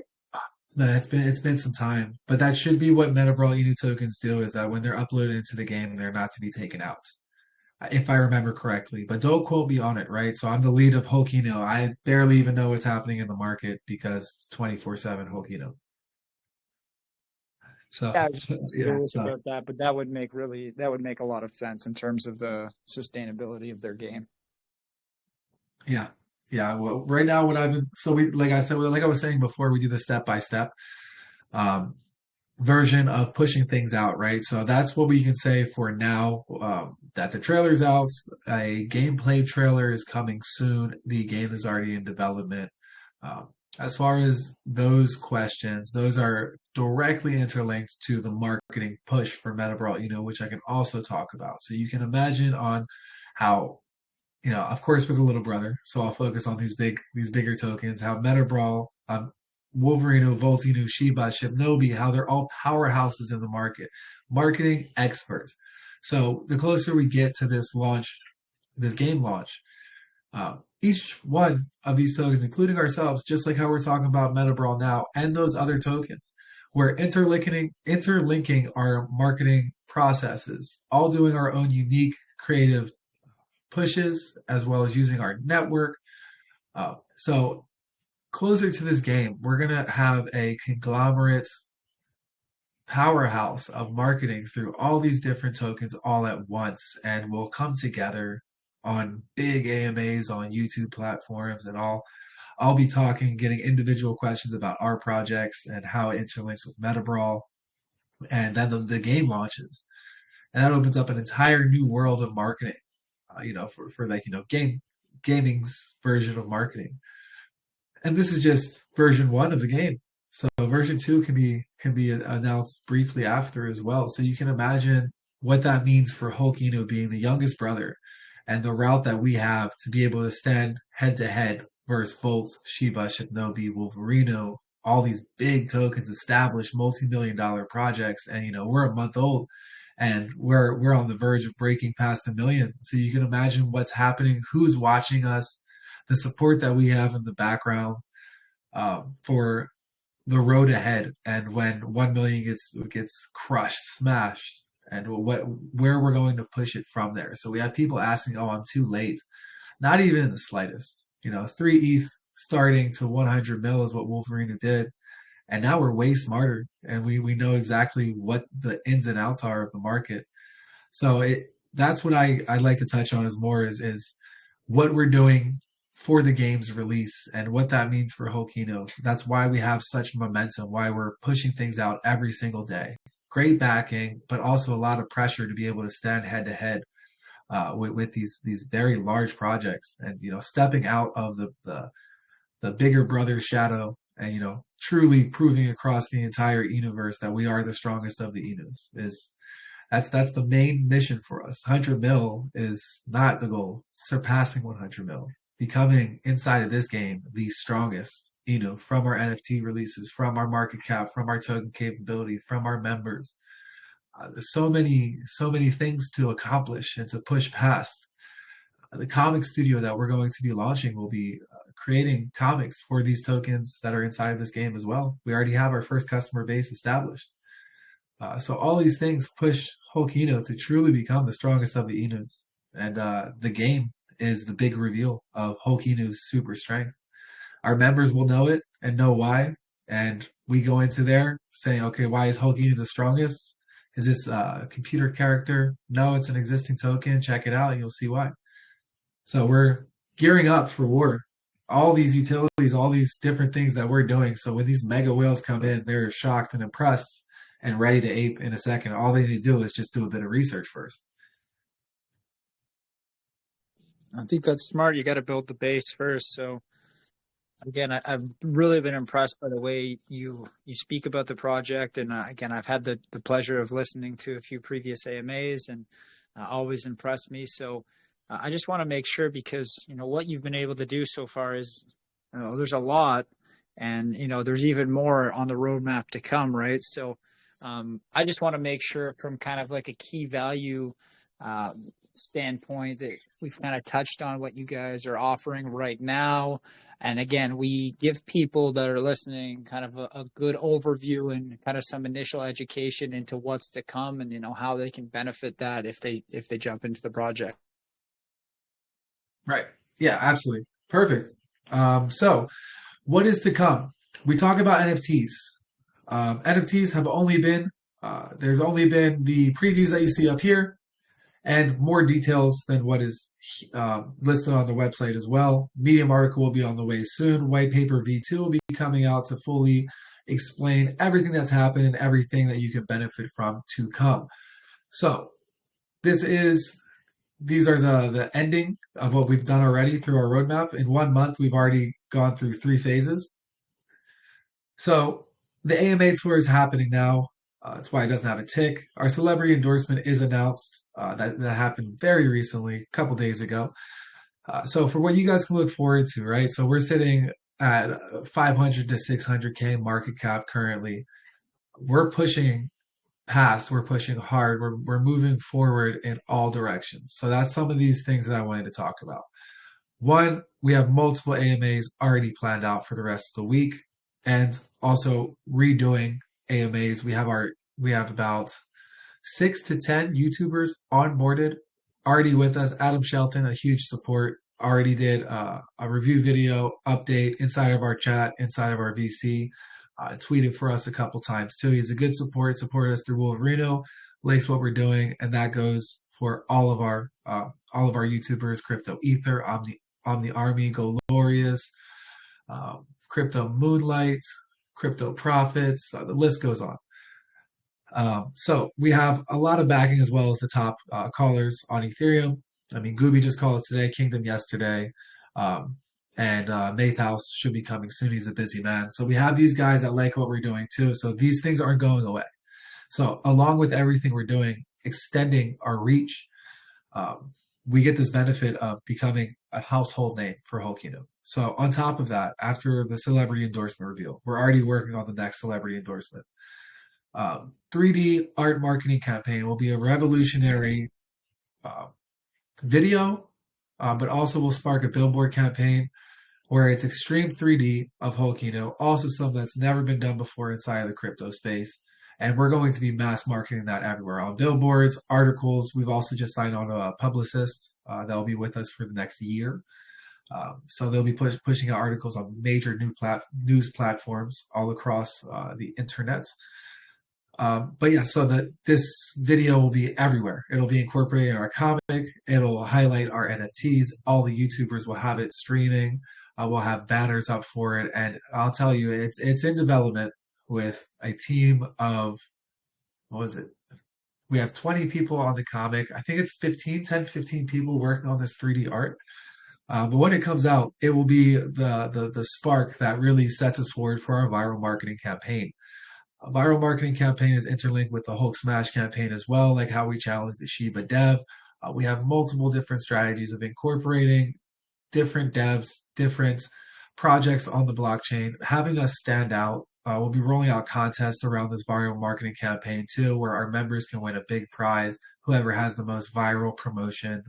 No, it's been some time, but that should be what Metabrawl Inu tokens do. Is that when they're uploaded into the game, they're not to be taken out. if I remember correctly, but don't quote me on it, right? So I'm the lead of Holkino. I barely even know what's happening in the market because it's 24/7 Holkino. So Yeah, I was yeah, curious about that, but that would make a lot of sense in terms of the sustainability of their game. yeah, yeah. Well, right now, what I've been so we like I said, like I was saying before, we do the step by step version of pushing things out, right? So that's what we can say for now. That the trailer's out, a gameplay trailer is coming soon. The game is already in development. As far as those questions, those are directly interlinked to the marketing push for Metabrawl, which I can also talk about. So you can imagine on how, of course, with a little brother. So I'll focus on these bigger tokens. How Metabrawl, Wolverino, Voltino, Shiba, Shibnobi, how they're all powerhouses in the market, marketing experts. So the closer we get to this launch, this game launch, each one of these tokens, including ourselves, just like how we're talking about Metabrawl now, and those other tokens, we're interlinking our marketing processes, all doing our own unique creative pushes, as well as using our network. So closer to this game, we're gonna have a conglomerate powerhouse of marketing through all these different tokens all at once, and we'll come together on big AMAs on YouTube platforms, and I'll be talking, getting individual questions about our projects and how it interlinks with Metabrawl, and then the game launches, and that opens up an entire new world of marketing. For like gaming's version of marketing, and this is just version one of the game. So version two can be announced briefly after as well. So you can imagine what that means for Hulkino being the youngest brother, and the route that we have to be able to stand head to head versus Volt, Shiba, Shinobi, Wolverino, all these big tokens, established multi-million-dollar projects, and we're a month old, and we're on the verge of breaking past a million. So you can imagine what's happening, who's watching us, the support that we have in the background for the road ahead, and when 1 million gets crushed, smashed, and where we're going to push it from there. So we have people asking, "Oh, I'm too late." Not even in the slightest. 3 ETH starting to 100 mil is what Wolverina did, and now we're way smarter, and we know exactly what the ins and outs are of the market. So that's what I'd like to touch on is more is what we're doing for the game's release and what that means for Hokino. That's why we have such momentum, why we're pushing things out every single day. Great backing, but also a lot of pressure to be able to stand head to head with these very large projects, and stepping out of the bigger brother shadow, and truly proving across the entire universe that we are the strongest of the Inus. That's the main mission for us. 100 mil is not the goal. Surpassing 100 mil, becoming inside of this game the strongest. From our NFT releases, from our market cap, from our token capability, from our members. There's so many things to accomplish and to push past. The comic studio that we're going to be launching will be creating comics for these tokens that are inside of this game as well. We already have our first customer base established. So all these things push Hulk Eno to truly become the strongest of the Enos. And the game is the big reveal of Hulk Eno's super strength. Our members will know it and know why. And we go into there saying, okay, why is Hulk Eno the strongest? Is this a computer character? No, it's an existing token. Check it out and you'll see why. So we're gearing up for war. All these utilities, all these different things that we're doing. So when these mega whales come in, they're shocked and impressed and ready to ape in a second. All they need to do is just do a bit of research first. I think that's smart. You got to build the base first. So again, I've really been impressed by the way you speak about the project, and again, I've had the pleasure of listening to a few previous AMAs, and always impressed me. So I just want to make sure, because what you've been able to do so far is there's a lot, and there's even more on the roadmap to come, right? So I just want to make sure, from kind of like a key value uh, standpoint, that we've kind of touched on what you guys are offering right now. And again, we give people that are listening kind of a good overview and kind of some initial education into what's to come, and how they can benefit that if they jump into the project. Right. Yeah, absolutely. Perfect. So what is to come? We talk about NFTs. NFTs have only been, there's only been the previews that you see up here and more details than what is listed on the website as well. Medium article will be on the way soon. White paper V2 will be coming out to fully explain everything that's happened and everything that you can benefit from to come. So this is these are the ending of what we've done already through our roadmap. In 1 month, we've already gone through 3 phases. So the AMA tour is happening now. That's why it doesn't have a tick. Our celebrity endorsement is announced. That happened very recently, a couple days ago. So for what you guys can look forward to, right? So we're sitting at 500 to 600K market cap currently. We're pushing past, we're pushing hard, we're moving forward in all directions. So that's some of these things that I wanted to talk about. One, we have multiple AMAs already planned out for the rest of the week, and also redoing AMAs. We have about 6 to 10 YouTubers onboarded already with us. Adam Shelton, a huge support, already did a review video update inside of our chat, inside of our VC. Tweeted for us a couple times too. He's a good supported us through Wolverino, likes what we're doing, and that goes for all of our YouTubers: Crypto Ether, Omni Army, Glorious, Crypto Moonlight, Crypto Profits. The list goes on. So we have a lot of backing as well as the top callers on Ethereum. I mean, Gooby just called us today, Kingdom yesterday, and Maythouse should be coming soon. He's a busy man. So we have these guys that like what we're doing too. So these things aren't going away. So along with everything we're doing, extending our reach, we get this benefit of becoming a household name for Hulkino. So on top of that, after the celebrity endorsement reveal, we're already working on the next celebrity endorsement. 3D art marketing campaign will be a revolutionary uh, video, but also will spark a billboard campaign where it's extreme 3D of Hulkino, also something that's never been done before inside of the crypto space. And we're going to be mass marketing that everywhere on billboards, articles. We've also just signed on a publicist that will be with us for the next year. So they'll be pushing out articles on major news platforms all across the internet. But yeah, so that this video will be everywhere. It'll be incorporated in our comic. It'll highlight our NFTs. All the YouTubers will have it streaming. We'll have banners up for it, and I'll tell you, it's in development with a team of what was it? We have 20 people on the comic. I think it's 15 people working on this 3D art. But when it comes out, it will be the spark that really sets us forward for our viral marketing campaign. A viral marketing campaign is interlinked with the Hulk Smash campaign as well, like how we challenge the Shiba dev. We have multiple different strategies of incorporating different devs, different projects on the blockchain, having us stand out. We'll be rolling out contests around this viral marketing campaign too, where our members can win a big prize. Whoever has the most viral promotion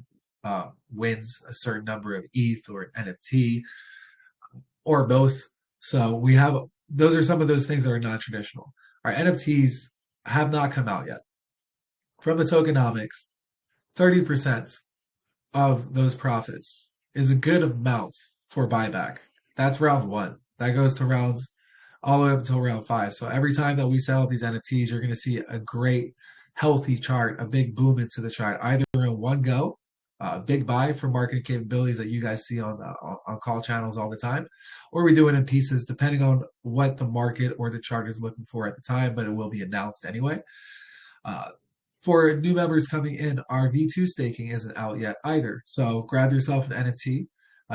wins a certain number of ETH or NFT or both. So we have those are some of those things that are non-traditional. Our NFTs have not come out yet. From the tokenomics, 30% of those profits is a good amount for buyback. That's round one. That goes to rounds all the way up until round five. So every time that we sell these NFTs, you're going to see a great, healthy chart, a big boom into the chart, either in one go, big buy for marketing capabilities that you guys see on call channels all the time, or we do it in pieces depending on what the market or the chart is looking for at the time, but it will be announced anyway. For new members coming in, our V2 staking isn't out yet either. So grab yourself an NFT.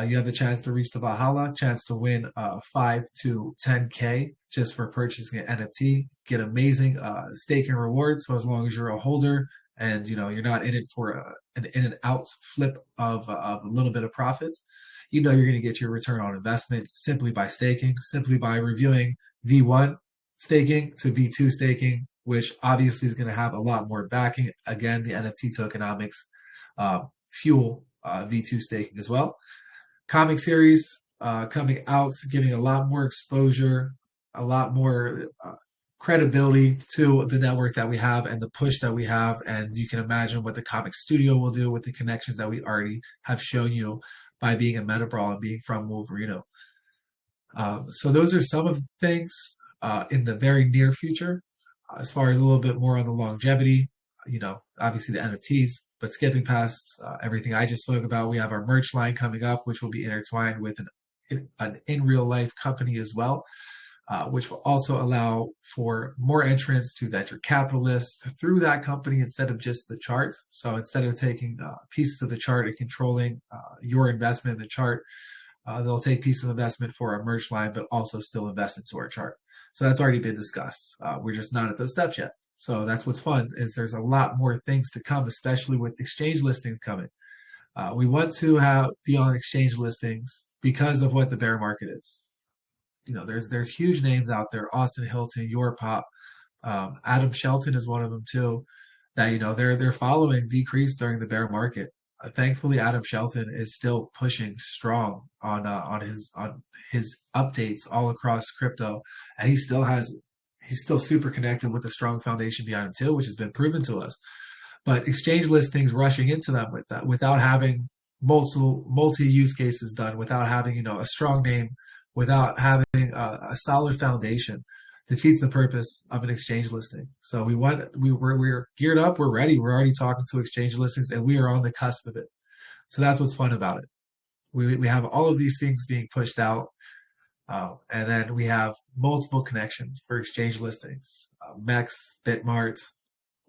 You have the chance to reach the Valhalla, chance to win 5 to 10K just for purchasing an NFT. Get amazing staking rewards. So as long as you're a holder and you're not in it for an in and out flip of a little bit of profits, you're going to get your return on investment simply by staking, simply by reviewing V1 staking to V2 staking, which obviously is going to have a lot more backing. Again, the NFT tokenomics fuel V2 staking as well. Comic series coming out, giving a lot more exposure, a lot more credibility to the network that we have and the push that we have. And you can imagine what the comic studio will do with the connections that we already have shown you by being a Metabrawl and being from Wolverino. So those are some of the things in the very near future. As far as a little bit more on the longevity, obviously the NFTs, but skipping past everything I just spoke about, we have our merch line coming up, which will be intertwined with an in real life company as well, which will also allow for more entrance to venture capitalists through that company instead of just the chart. So instead of taking pieces of the chart and controlling your investment in the chart, they'll take pieces of investment for our merch line, but also still invest into our chart. So that's already been discussed. We're just not at those steps yet. So that's what's fun is there's a lot more things to come, especially with exchange listings coming. We want to be on exchange listings because of what the bear market is. There's huge names out there: Austin Hilton, Yorpop, Adam Shelton is one of them too. That they're following decrease during the bear market. Thankfully, Adam Shelton is still pushing strong on his updates all across crypto, and he's still super connected with a strong foundation behind him too, which has been proven to us. But exchange listings rushing into them with that without having multi use cases done, without having a strong name, without having a solid foundation, defeats the purpose of an exchange listing. So we're geared up, we're ready, we're already talking to exchange listings, and we are on the cusp of it. So that's what's fun about it. We have all of these things being pushed out, and then we have multiple connections for exchange listings. Mex, Bitmart,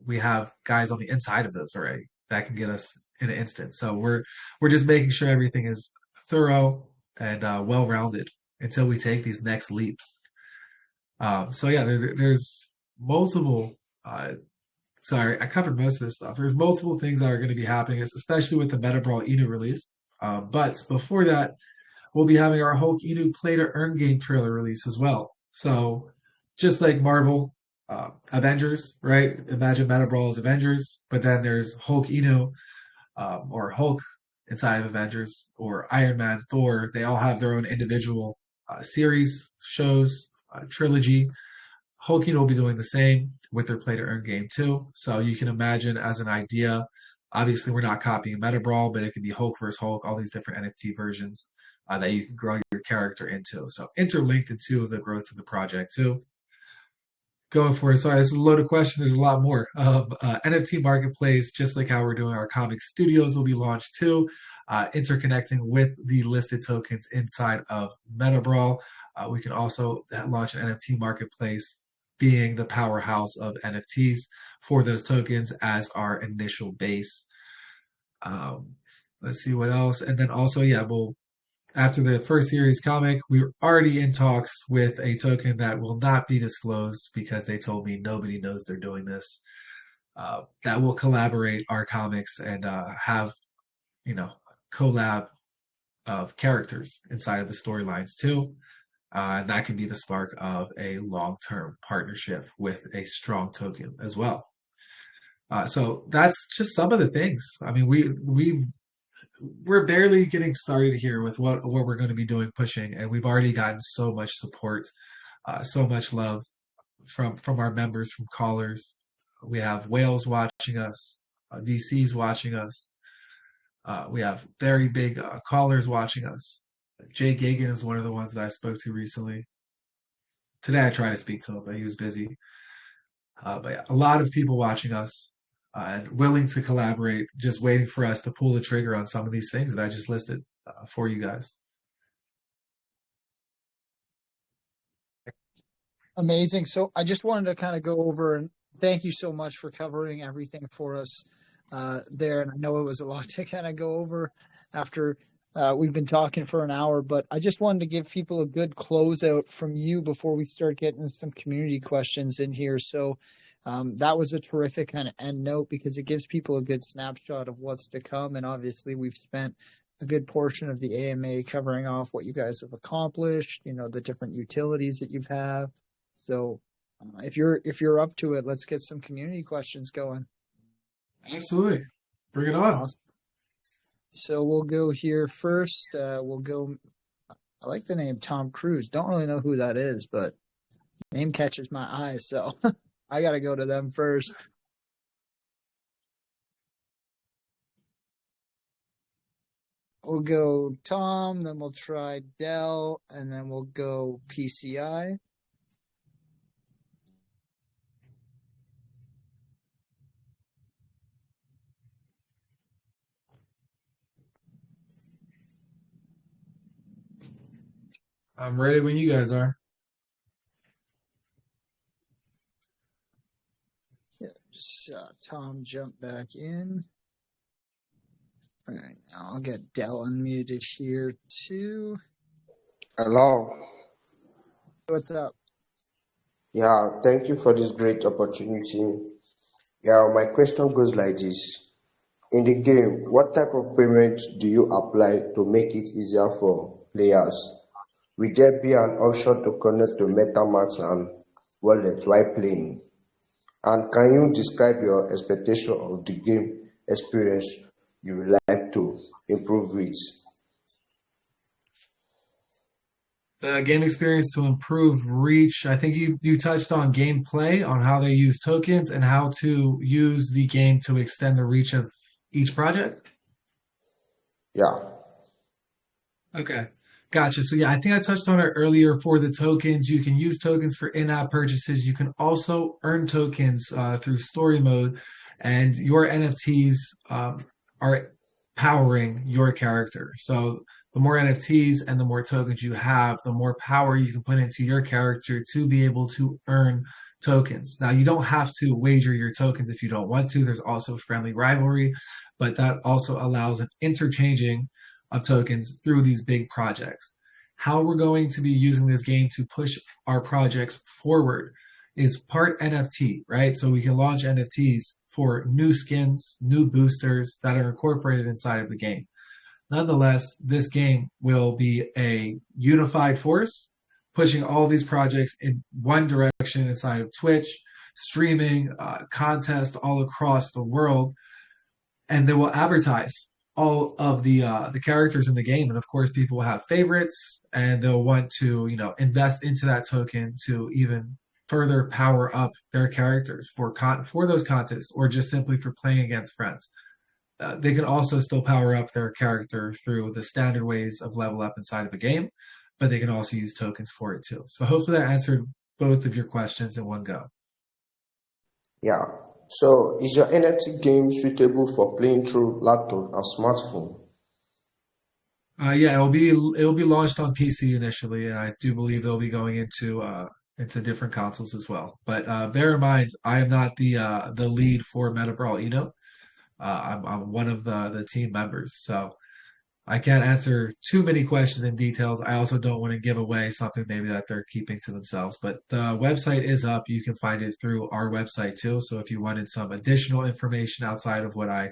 we have guys on the inside of those already that can get us in an instant. So we're just making sure everything is thorough and well-rounded until we take these next leaps. So yeah, there's multiple. Sorry, I covered most of this stuff. There's multiple things that are going to be happening, especially with the Metabrawl Inu release. But before that, we'll be having our Hulk Inu Play to Earn game trailer release as well. So just like Marvel, Avengers, right? Imagine Metabrawl as Avengers, but then there's Hulk Inu or Hulk inside of Avengers, or Iron Man, Thor. They all have their own individual series, shows, trilogy. Hulk Inu will be doing the same with their Play to Earn game too. So you can imagine as an idea, obviously we're not copying Metabrawl, but it could be Hulk versus Hulk, all these different NFT versions that you can grow your character into. So interlinked into the growth of the project too. Going for it. Sorry, this is a loaded question. There's a lot more. NFT marketplace, just like how we're doing our comic studios, will be launched too, interconnecting with the listed tokens inside of Metabrawl. We can also launch an NFT marketplace, being the powerhouse of NFTs for those tokens as our initial base. Let's see what else. And then also, after the first series comic, we're already in talks with a token that will not be disclosed because they told me nobody knows they're doing this. That will collaborate our comics and have, collab of characters inside of the storylines too. And that can be the spark of a long-term partnership with a strong token as well. So that's just some of the things. I mean, we're barely getting started here with what we're going to be doing, pushing, and we've already gotten so much support, so much love from our members, from callers. We have whales watching us, VCs watching us. We have very big callers watching us. Jay Gagan is one of the ones that I spoke to recently. Today I tried to speak to him, but he was busy. But yeah, a lot of people watching us and willing to collaborate, just waiting for us to pull the trigger on some of these things that I just listed for you guys. Amazing. So I just wanted to kind of go over and thank you so much for covering everything for us there. And I know it was a lot to kind of go over after we've been talking for an hour, but I just wanted to give people a good closeout from you before we start getting some community questions in here. So that was a terrific kind of end note because it gives people a good snapshot of what's to come. And obviously we've spent a good portion of the AMA covering off what you guys have accomplished, the different utilities that you've had. So if you're up to it, let's get some community questions going. Absolutely. Bring it on. Awesome. So we'll go here first. We'll go. I like the name Tom Cruise. Don't really know who that is, but name catches my eye. So I got to go to them first. We'll go Tom, then we'll try Dell, and then we'll go PCI. I'm ready when you guys are. Yeah, just Tom jump back in. All right, now I'll get Dell unmuted here too. Hello. What's up? Yeah, thank you for this great opportunity. Yeah, my question goes like this. In the game, what type of payment do you apply to make it easier for players? Will there be an option to connect to MetaMask and wallet while playing? And can you describe your expectation of the game experience you would like to improve with? The game experience to improve reach. I think you touched on gameplay, on how they use tokens and how to use the game to extend the reach of each project. Yeah, Okay. Gotcha. So yeah, I think I touched on it earlier for the tokens. You can use tokens for in-app purchases. You can also earn tokens through story mode, and your NFTs are powering your character. So the more NFTs and the more tokens you have, the more power you can put into your character to be able to earn tokens. Now, you don't have to wager your tokens if you don't want to. There's also friendly rivalry, but that also allows an interchanging of tokens through these big projects. How we're going to be using this game to push our projects forward is part NFT, right? So we can launch NFTs for new skins, new boosters that are incorporated inside of the game. Nonetheless, this game will be a unified force, pushing all these projects in one direction inside of Twitch, streaming, contests all across the world, and they will advertise all of the characters in the game, and of course, people will have favorites, and they'll want to invest into that token to even further power up their characters for those contests, or just simply for playing against friends. They can also still power up their character through the standard ways of level up inside of a game, but they can also use tokens for it too. So hopefully that answered both of your questions in one go. yeah. So is your NFT game suitable for playing through laptop and smartphone? Yeah, it'll be launched on PC initially, and I do believe they'll be going into different consoles as well. But bear in mind, I am not the lead for Meta Brawl. I'm one of the team members, so I can't answer too many questions in details. I also don't want to give away something maybe that they're keeping to themselves. But the website is up. You can find it through our website too. So if you wanted some additional information outside of what I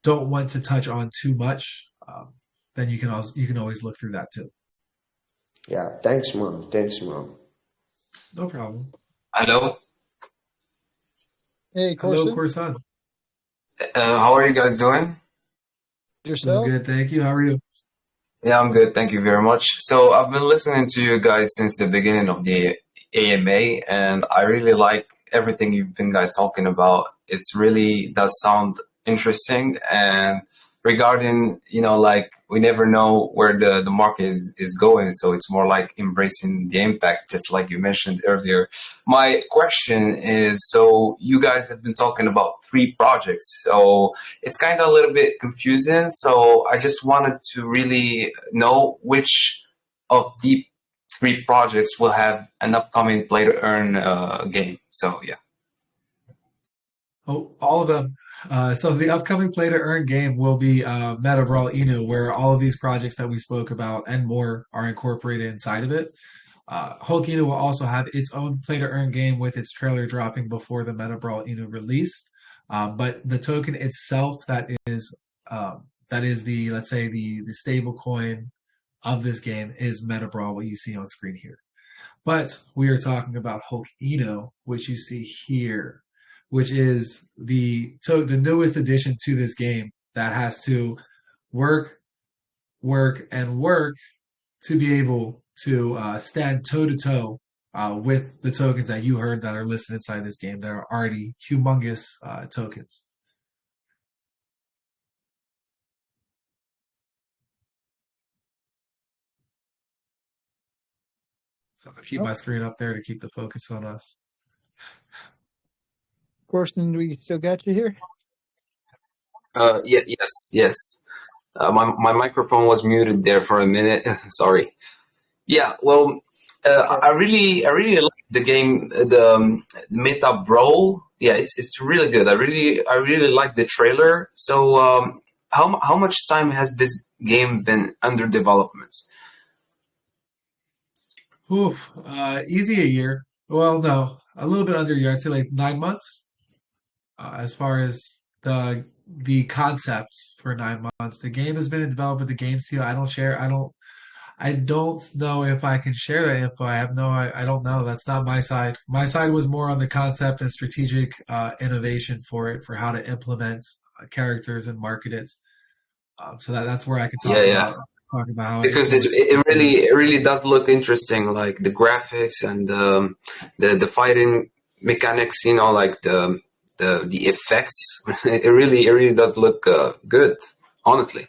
don't want to touch on too much, then you can always look through that too. Yeah, thanks, man. Thanks, man. No problem. Hello. Hey, Hello, Corson, Corson. How are you guys doing? Doing yourself? good, thank you. How are you? Yeah, I'm good. Thank you very much. So I've been listening to you guys since the beginning of the AMA, and I really like everything you've been guys talking about. It's really does sound interesting. And regarding, like we never know where the market is going. So it's more like embracing the impact, just like you mentioned earlier. My question is, so you guys have been talking about 3 projects. So it's kind of a little bit confusing. So I just wanted to really know which of the 3 projects will have an upcoming play to earn game. So yeah. Oh, all of them. So the upcoming play to earn game will be Meta Brawl Inu, where all of these projects that we spoke about and more are incorporated inside of it. Hulk Inu will also have its own play to earn game with its trailer dropping before the Meta Brawl Inu release. But the token itself that is the, let's say, the stable coin of this game is Meta Brawl, what you see on screen here. But we are talking about Hulk Inu, which you see here, which is the newest addition to this game that has to work, work, and work to be able to stand toe to toe with the tokens that you heard that are listed inside this game that are already humongous tokens. So I keep my screen up there to keep the focus on us. Corson, do we still got you here? Yeah, yes. My microphone was muted there for a minute. Sorry. Yeah, well, Okay. I really like the game, the Meta Brawl. Yeah, it's really good. I really like the trailer. So, how much time has this game been under development? Oof, easy a year. Well, no, a little bit under a year. I'd say like 9 months. As far as the concepts for 9 months, the game has been in development. The game seal, I don't share. I don't know if I can share that info. I don't know. That's not my side. My side was more on the concept and strategic innovation for it, for how to implement characters and market it. So that's where I can Yeah, yeah. talk about how I Because influenced it really does look interesting, like the graphics and the fighting mechanics. You know, like the effects. It really does look good, honestly.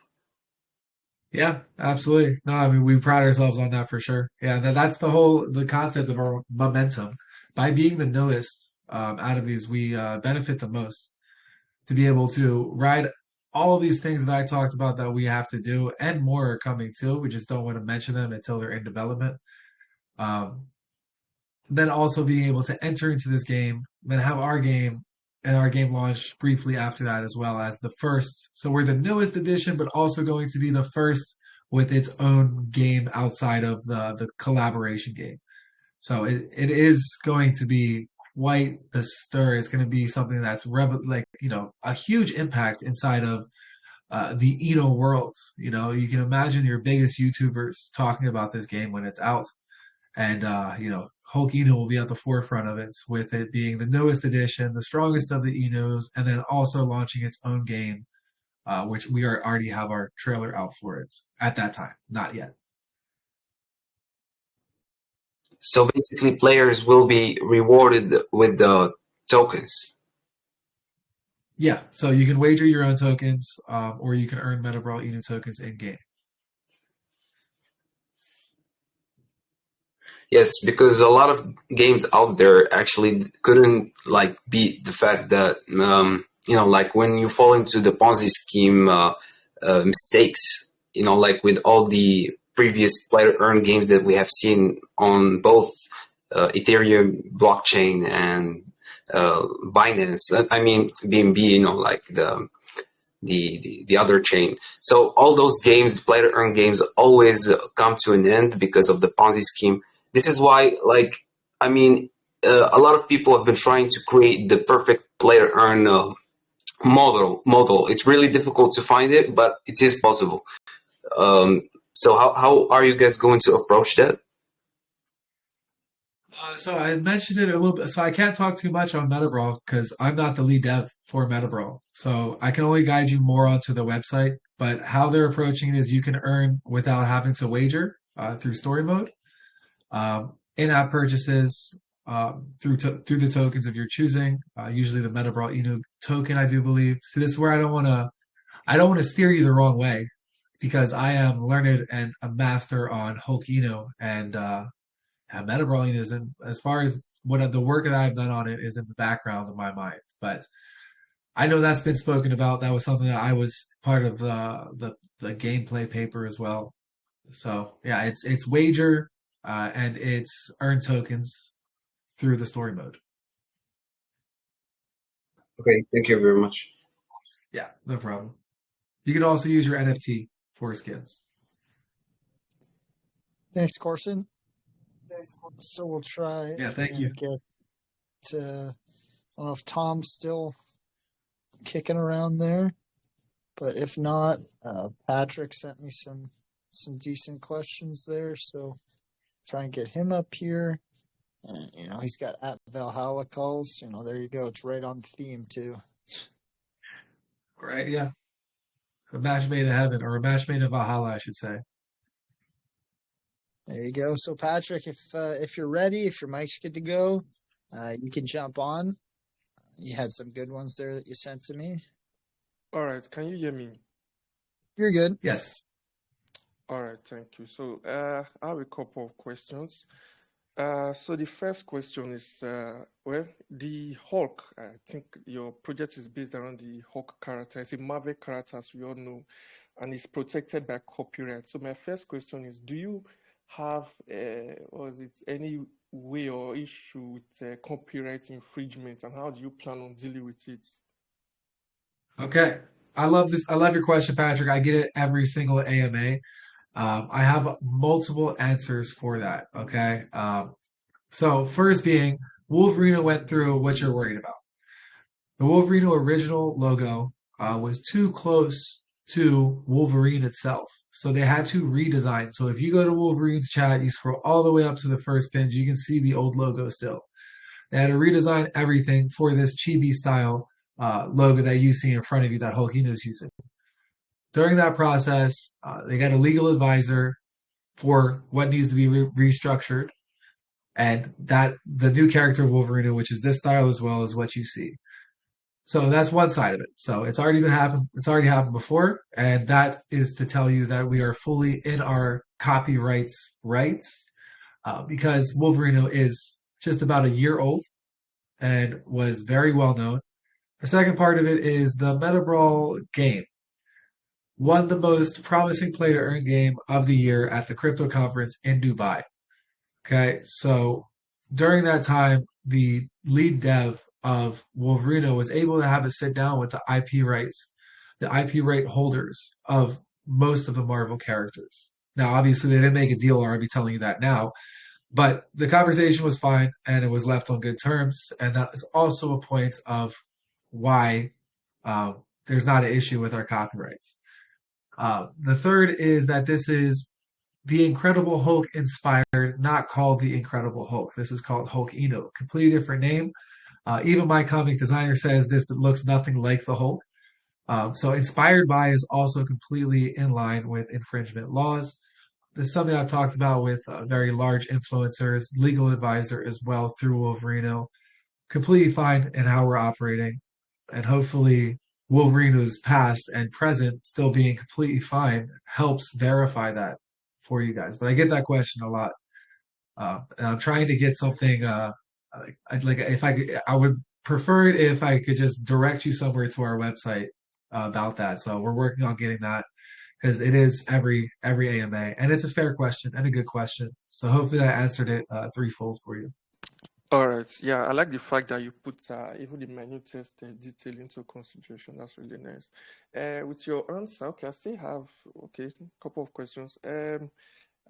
Yeah, absolutely. No, I mean we pride ourselves on that for sure. Yeah, that's the concept of our momentum. By being the newest out of these, we benefit the most to be able to ride all of these things that I talked about that we have to do, and more are coming too. We just don't want to mention them until they're in development. Um, then also being able to enter into this game, then have our game and our game launch briefly after that as well as the first. So we're the newest edition, but also going to be the first with its own game outside of the collaboration game. So it is going to be quite the stir. It's going to be something that's a huge impact inside of the Eno world. You know, you can imagine your biggest YouTubers talking about this game when it's out. And Hulk Eno will be at the forefront of it, with it being the newest edition, the strongest of the Enos, and then also launching its own game, which already have our trailer out for it at that time. Not yet. So basically, players will be rewarded with the tokens. Yeah, so you can wager your own tokens, or you can earn Metabrawl Eno tokens in game. Yes, because a lot of games out there actually couldn't like beat the fact that like when you fall into the Ponzi scheme mistakes, like with all the previous player earn games that we have seen on both Ethereum blockchain and Binance. I mean BNB, like the other chain. So all those games, the player earn games, always come to an end because of the Ponzi scheme. This is why, a lot of people have been trying to create the perfect player earn model. It's really difficult to find it, but it is possible. So how are you guys going to approach that? So I mentioned it a little bit. So I can't talk too much on Metabrawl because I'm not the lead dev for Metabrawl. So I can only guide you more onto the website. But how they're approaching it is you can earn without having to wager through story mode, in-app purchases through the tokens of your choosing. Usually the Metabrawl Eno token, I do believe. So this is where I don't want to steer you the wrong way, because I am learned and a master on Hulk Eno, and Metabrawling is as far as what the work that I've done on it is in the background of my mind. But I know that's been spoken about. That was something that I was part of the gameplay paper as well. So yeah, it's wager and it's earn tokens through the story mode. Okay, thank you very much. Yeah, no problem. You can also use your NFT for skins. Thanks, Corson. So we'll try. Yeah, thank you. Get to, I don't know if Tom's still kicking around there, but if not, Patrick sent me some decent questions there, so try and get him up here. And, he's got at Valhalla calls. There you go. It's right on theme too. Right? Yeah, a match made in heaven, or a match made in Valhalla, I should say. There you go. So Patrick, if you're ready, if your mic's good to go, you can jump on. You had some good ones there that you sent to me. All right, can you hear me? You're good. Yes. All right, thank you. So I have a couple of questions. So the first question is, well, the Hulk. I think your project is based around the Hulk character. It's a Marvel character, as we all know, and it's protected by copyright. So my first question is, do you have, or is it any way or issue with copyright infringement, and how do you plan on dealing with it? Okay. I love this. I love your question, Patrick. I get it every single AMA. I have multiple answers for that. Okay. So first being Wolverino went through what you're worried about. The Wolverino original logo was too close to Wolverine itself. So they had to redesign. So if you go to Wolverine's chat, you scroll all the way up to the first page, you can see the old logo still. They had to redesign everything for this chibi style logo that you see in front of you that Hulkino's using. During that process, they got a legal advisor for what needs to be restructured, and that the new character of Wolverine, which is this style as well, is what you see. So that's one side of it. So it's already been happened. It's already happened before, and that is to tell you that we are fully in our copyrights rights because Wolverino is just about a year old and was very well known. The second part of it is the Meta Brawl game won the most promising play to earn game of the year at the crypto conference in Dubai. Okay, so during that time, the lead dev of Wolverino was able to have a sit down with the IP right holders of most of the Marvel characters. Now, obviously, they didn't make a deal, or I'd be telling you that now, but the conversation was fine and it was left on good terms. And that is also a point of why there's not an issue with our copyrights. The third is that this is the Incredible Hulk inspired, not called the Incredible Hulk. This is called Hulk Eno, completely different name. Even my comic designer says this looks nothing like the Hulk. So inspired by is also completely in line with infringement laws. This is something I've talked about with very large influencers, legal advisor as well through Wolverino. Completely fine in how we're operating, and hopefully Wolverino's past and present still being completely fine helps verify that for you guys. But I get that question a lot, and I'm trying to get something. I'd like if I would prefer it if I could just direct you somewhere to our website about that. So we're working on getting that because it is every AMA, and it's a fair question and a good question. So hopefully I answered it threefold for you. All right. Yeah, I like the fact that you put even the minutest detail into consideration. That's really nice. With your answer, okay, I still have a couple of questions.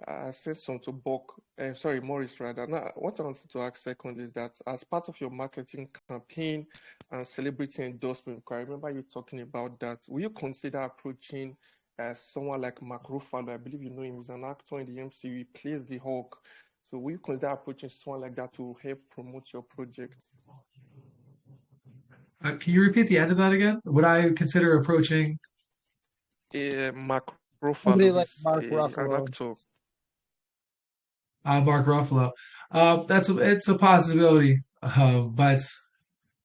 I said some to Buck, sorry, Morris rather. Now, what I wanted to ask second is that as part of your marketing campaign and celebrity endorsement, I remember you talking about that. Will you consider approaching someone like Mark Ruffalo? I believe you know him. He's an actor in the MCU. He plays the Hulk. So will you consider approaching someone like that to help promote your project? Can you repeat the end of that again? Would I consider approaching Mark Somebody Ruffalo, like he's Mark an Ruffalo. actor. Mark Ruffalo? It's a possibility, but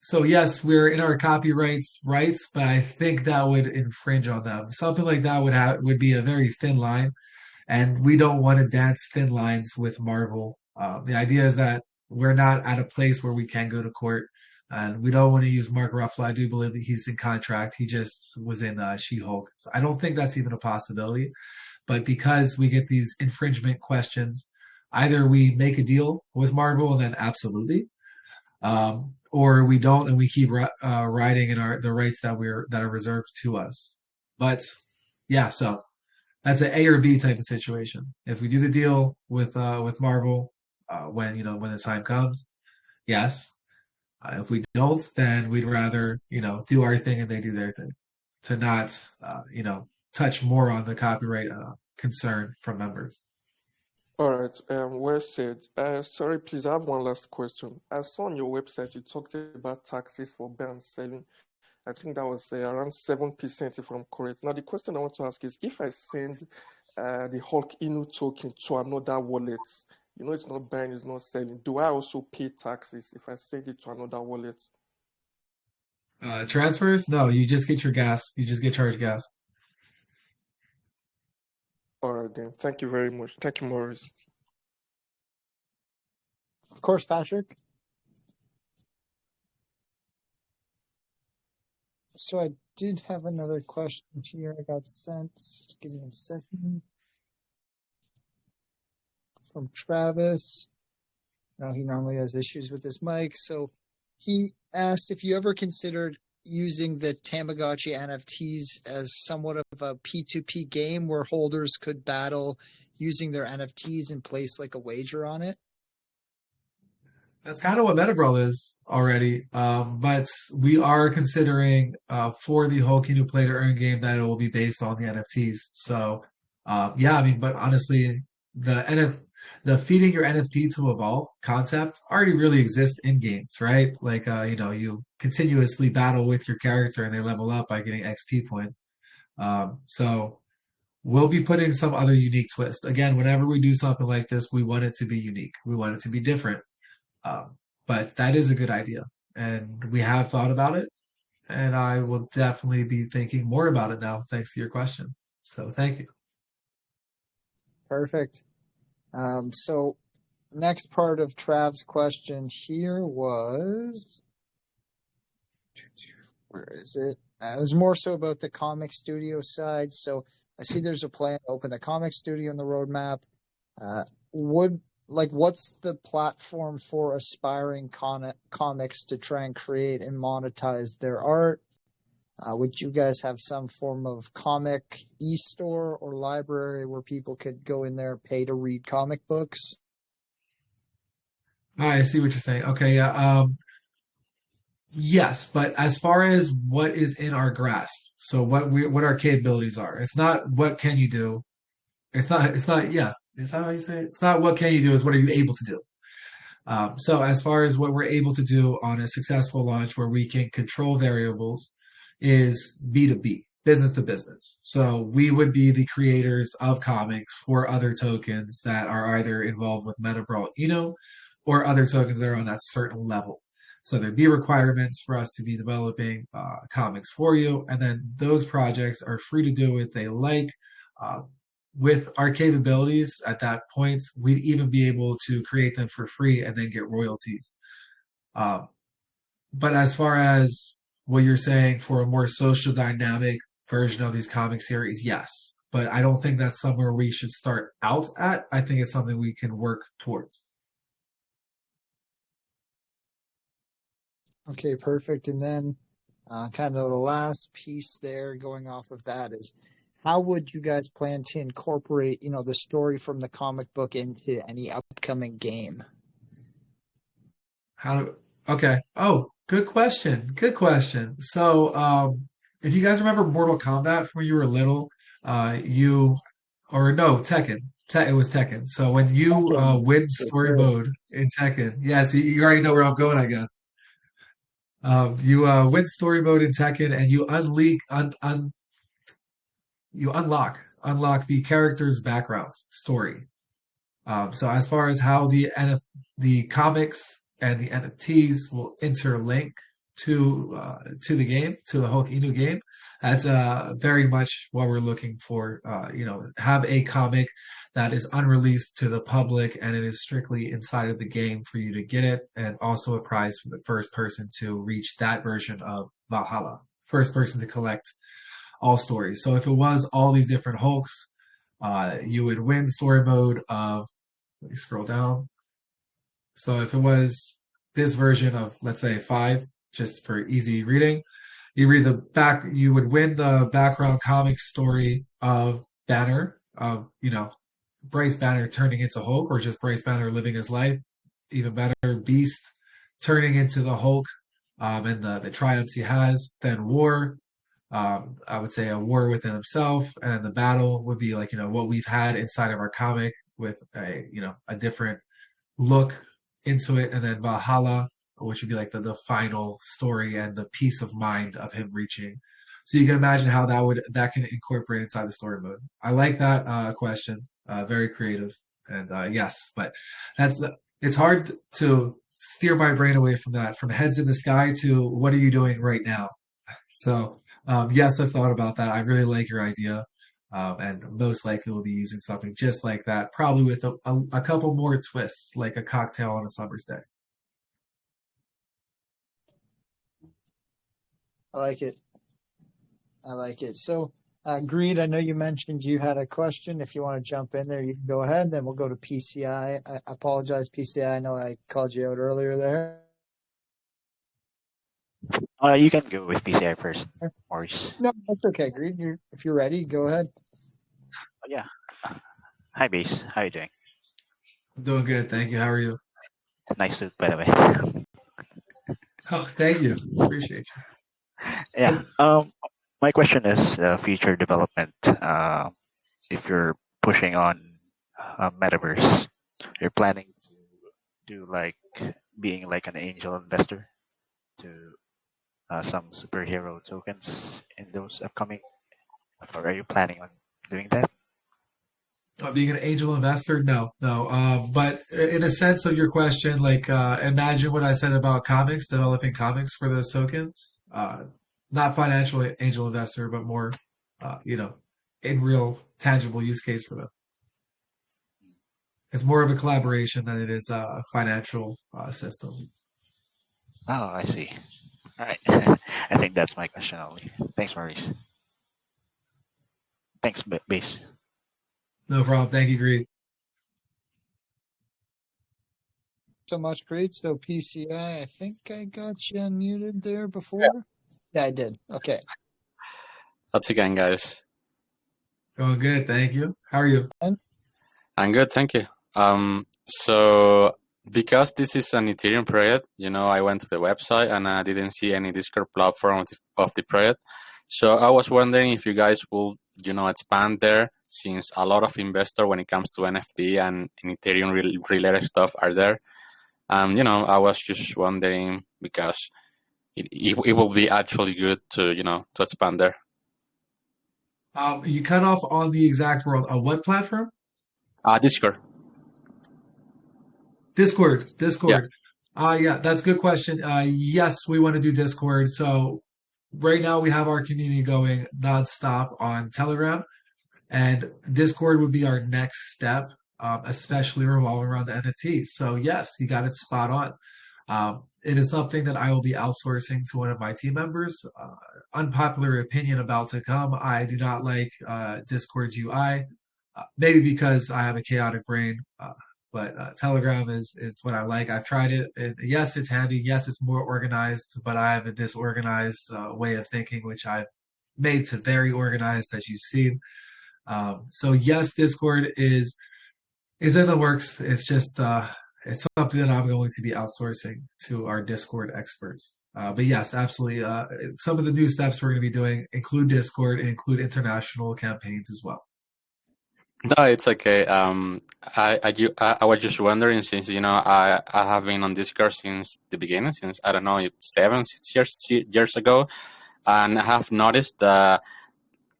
so yes, we're in our copyrights rights, but I think that would infringe on them. Something like that would be a very thin line, and we don't want to dance thin lines with Marvel. The idea is that we're not at a place where we can go to court, and we don't want to use Mark Ruffalo. I do believe that he's in contract. He just was in She-Hulk, so I don't think that's even a possibility. But because we get these infringement questions, either we make a deal with Marvel and then absolutely, or we don't and we keep riding in the rights that are reserved to us. But yeah, so that's an A or B type of situation. If we do the deal with Marvel, when the time comes, yes. If we don't, then we'd rather do our thing and they do their thing, to not touch more on the copyright concern from members. All right, well said. Sorry, please, I have one last question. I saw on your website you talked about taxes for buy and selling. I think that was around 7%, if I'm correct. Now, the question I want to ask is, if I send the Hulk Inu token to another wallet, it's not buying, it's not selling, do I also pay taxes if I send it to another wallet? Transfers? No, you just get your gas. You just get charged gas. All right, then. Thank you very much. Thank you, Maurice. Of course, Patrick. So I did have another question here I got sent. Just give me a second. From Travis. Now he normally has issues with his mic. So he asked if you ever considered using the Tamagotchi NFTs as somewhat of a P2P game where holders could battle using their NFTs and place like a wager on it. That's kind of what Metabrawl is already. But we are considering for the Hulk New Play to Earn game that it will be based on the NFTs. So yeah, I mean, but honestly, the feeding your NFT to evolve concept already really exists in games, right? Like you continuously battle with your character and they level up by getting XP points. So we'll be putting some other unique twist. Again, whenever we do something like this, we want it to be unique. We want it to be different. But that is a good idea. And we have thought about it. And I will definitely be thinking more about it now, thanks to your question. So thank you. Perfect. So next part of Trav's question here was, where is it? It was more so about the comic studio side. So I see there's a plan to open the comic studio in the roadmap. What's the platform for aspiring comics to try and create and monetize their art? Would you guys have some form of comic e-store or library where people could go in there, pay to read comic books? I see what you're saying. Okay, yeah. Yes, but as far as what is in our grasp, so what our capabilities are, it's not what can you do. It's not, yeah. Is that how you say it? It's not what can you do, is what are you able to do. So as far as what we're able to do on a successful launch where we can control variables is B2B, business to business. So we would be the creators of comics for other tokens that are either involved with Metabrawl or other tokens that are on that certain level. So there'd be requirements for us to be developing comics for you, and then those projects are free to do what they like. With our capabilities at that point, we'd even be able to create them for free and then get royalties. But as far as what you're saying for a more social dynamic version of these comic series, yes. But I don't think that's somewhere we should start out at. I think it's something we can work towards. Okay, perfect. And then kind of the last piece there going off of that is, how would you guys plan to incorporate, the story from the comic book into any upcoming game? Okay. Oh, good question. Good question. So, if you guys remember Mortal Kombat from when you were little, Tekken. It was Tekken. So when you Tekken, win yes, story sir. mode in Tekken, yeah, so you already know where I'm going, I guess. You win story mode in Tekken, and you unlock the character's background story. So as far as how the comics and the NFTs will interlink to the game, to the Hulk Inu game, that's very much what we're looking for. Have a comic that is unreleased to the public and it is strictly inside of the game for you to get it, and also a prize for the first person to reach that version of Valhalla, first person to collect all stories. So if it was all these different Hulks, you would win story mode of, let me scroll down. So if it was this version of, let's say, 5, just for easy reading, you would win the background comic story of Banner, of, Bryce Banner turning into Hulk, or just Bryce Banner living his life. Even better, Beast turning into the Hulk, and the triumphs he has. Then War, I would say a war within himself, and the battle would be like, what we've had inside of our comic with a different look into it, and then Valhalla, which would be like the final story and the peace of mind of him reaching. So you can imagine how that can incorporate inside the story mode. I like that question. Very creative, and yes, but it's hard to steer my brain away from that, from heads in the sky to what are you doing right now. So yes, I've thought about that. I really like your idea. And most likely we'll be using something just like that, probably with a couple more twists, like a cocktail on a summer's day. I like it. I like it. So, Greed, I know you mentioned you had a question. If you want to jump in there, you can go ahead. Then we'll go to PCI. I apologize, PCI. I know I called you out earlier there. You can go with PCI first, Maurice. No, that's okay, Greed. If you're ready, go ahead. Yeah. Hi, Base. How are you doing? I'm doing good, thank you. How are you? Nice suit, by the way. Oh, thank you. Appreciate you. Yeah. My question is future development. If you're pushing on metaverse, you're planning to do like being like an angel investor to some superhero tokens in those upcoming, or are you planning on doing that? Being an angel investor, no, no. But in a sense of your question, like imagine what I said about comics, developing comics for those tokens. Not financial angel investor, but more, in real tangible use case for them. It's more of a collaboration than it is a financial system. Oh, I see. All right. I think that's my question only. Thanks, Maurice. Thanks, Base. No problem. Thank you, Greed. So much, Greed. So, PCI, I think I got you unmuted there before. Yeah, I did. Okay. How's it going, guys? Going good. Thank you. How are you? I'm good, thank you. So because this is an Ethereum project, I went to the website and I didn't see any Discord platform of the project. So I was wondering if you guys will, expand there, since a lot of investors when it comes to NFT and Ethereum related stuff are there. I was just wondering because it will be actually good to, to expand there. You cut off on the exact word. What platform? Discord. Discord. Yeah. Yeah, that's a good question. Yes, we want to do Discord. So right now we have our community going nonstop on Telegram, and Discord would be our next step, especially revolving around the NFTs. So yes, you got it spot on. It is something that I will be outsourcing to one of my team members. Unpopular opinion about to come. I do not like Discord's UI, maybe because I have a chaotic brain. But Telegram is what I like. I've tried it, and yes, it's handy. Yes, it's more organized, but I have a disorganized way of thinking, which I've made to very organized, as you've seen. So yes, Discord is in the works. It's just it's something that I'm going to be outsourcing to our Discord experts. But yes, absolutely. Some of the new steps we're going to be doing include Discord and include international campaigns as well. No, it's okay. I was just wondering, since I have been on Discord since the beginning, since I don't know, 6 years ago, and I have noticed that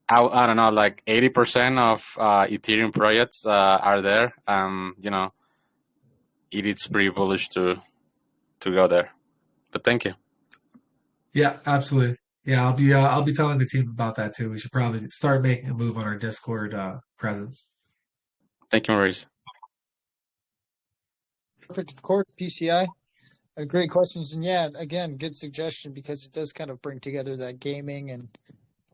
I don't know, like 80% of Ethereum projects are there. It's pretty bullish to go there. But thank you. Yeah, absolutely. Yeah, I'll be telling the team about that too. We should probably start making a move on our Discord presence. Thank you, Maurice. Perfect. Of course, PCI. Great questions. And yeah, again, good suggestion, because it does kind of bring together that gaming. And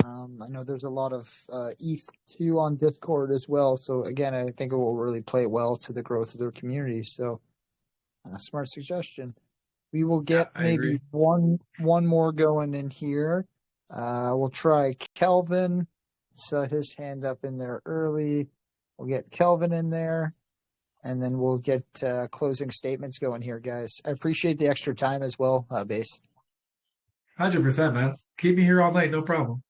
I know there's a lot of ETH2 on Discord as well. So again, I think it will really play well to the growth of their community. So smart suggestion. We will get maybe one more going in here. We'll try Kelvin. So his hand up in there early. We'll get Kelvin in there, and then we'll get closing statements going here, guys. I appreciate the extra time as well, Base. 100%, man. Keep me here all night, no problem.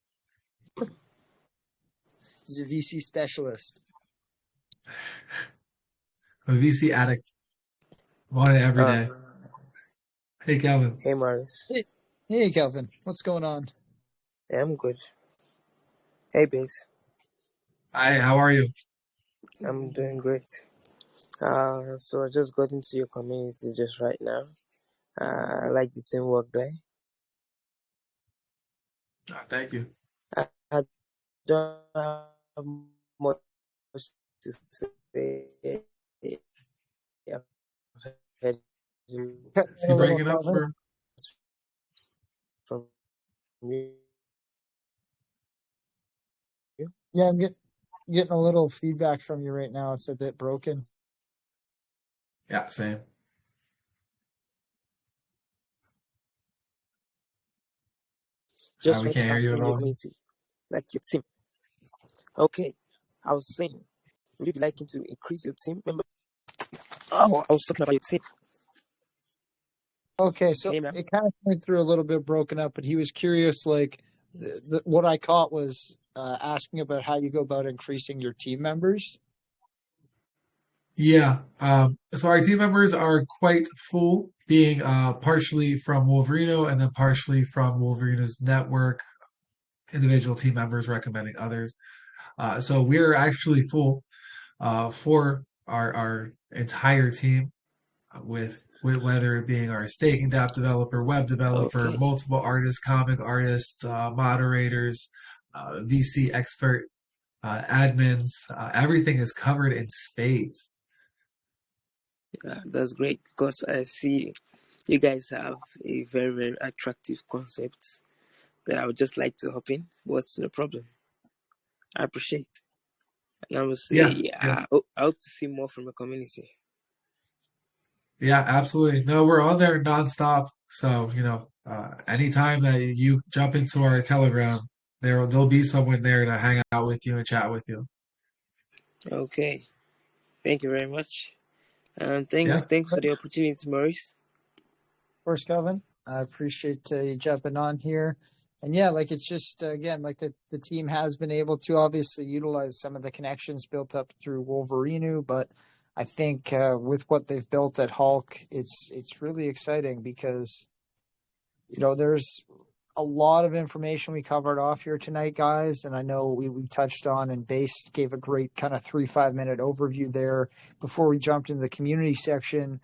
He's a VC specialist. I'm a VC addict. Want it every day. Hey, Kelvin. Hey, Maurice. Hey, Kelvin. What's going on? Yeah, I'm good. Hey, Base. Hi, how are you? I'm doing great. So I just got into your community just right now. I like the teamwork there. Thank you. I don't have much to say. I've heard Is he A little breaking up Calvin. for? from you. Yeah, I'm getting a little feedback from you right now. It's a bit broken. Yeah, same. Just We want can't to hear add you to at your all. community, like your team. Okay, I was saying, would you be liking to increase your team member? Oh, I was talking about your team. Okay, so Hey, man. it kind of went through a little bit broken up, but he was curious. Like, what I caught was asking about how you go about increasing your team members. Yeah. So our team members are quite full, being partially from Wolverino and then partially from Wolverino's network, individual team members recommending others. So we're actually full for our entire team with whether it being our staking app developer, web developer, Okay, multiple artists, comic artists, moderators, VC expert, admins. Everything is covered in spades. yeah, that's great because I see you guys have a very, very attractive concept that I would just like to hop in. What's the problem? I appreciate. And I will Yeah, say, yeah, I hope to see more from the community. yeah, absolutely. No, we're on there nonstop. So, anytime that you jump into our Telegram, there'll be someone there to hang out with you and chat with you. Okay, thank you very much. And Yeah. thanks for the opportunity, Maurice. Of course, Calvin. I appreciate you jumping on here. And yeah, like it's just again, like the team has been able to obviously utilize some of the connections built up through Wolverino, but I think with what they've built at Hulk, it's really exciting because there's a lot of information we covered off here tonight, guys, and I know we touched on and Base gave a great kind of 3-5 minute overview there before we jumped into the community section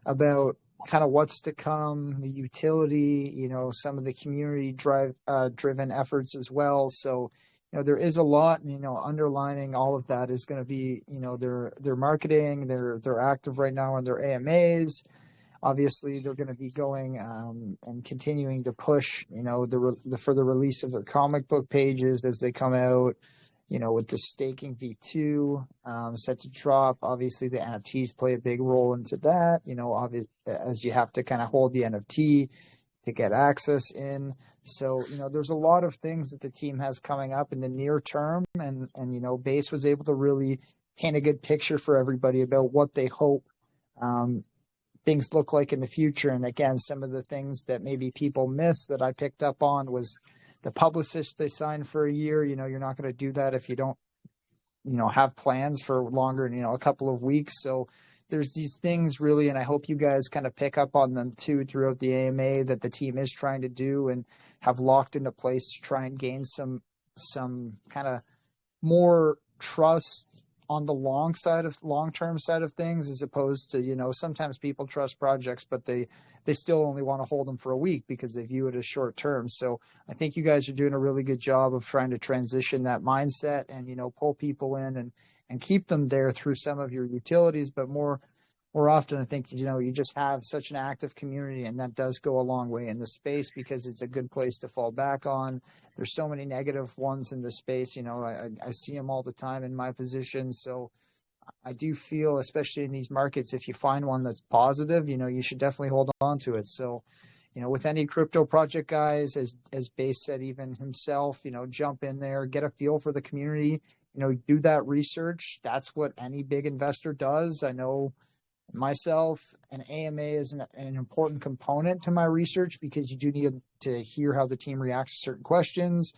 about kind of what's to come, the utility, some of the community driven efforts as well. So, there is a lot, and underlining all of that is going to be, their marketing. They're active right now on their AMAs. Obviously, they're going to be going and continuing to push, the further release of their comic book pages as they come out. With the staking V2 set to drop, obviously the NFTs play a big role into that. As you have to kind of hold the NFT to get access in. So, there's a lot of things that the team has coming up in the near term, and Base was able to really paint a good picture for everybody about what they hope things look like in the future. And again, some of the things that maybe people miss that I picked up on was the publicist they signed for a year. You're not going to do that if you don't, have plans for longer than, a couple of weeks. So there's these things really, and I hope you guys kind of pick up on them too throughout the AMA that the team is trying to do and have locked into place to try and gain some kind of more trust on the long-term side of things, as opposed to, sometimes people trust projects, but they still only want to hold them for a week because they view it as short term. So I think you guys are doing a really good job of trying to transition that mindset and, pull people in and keep them there through some of your utilities, but more often, I think, you just have such an active community, and that does go a long way in the space because it's a good place to fall back on. There's so many negative ones in the space. I see them all the time in my position. So I do feel, especially in these markets, if you find one that's positive, you should definitely hold on to it. So, with any crypto project, guys, as Base said, even himself, jump in there, get a feel for the community, do that research. That's what any big investor does. I know myself, an AMA is an important component to my research because you do need to hear how the team reacts to certain questions.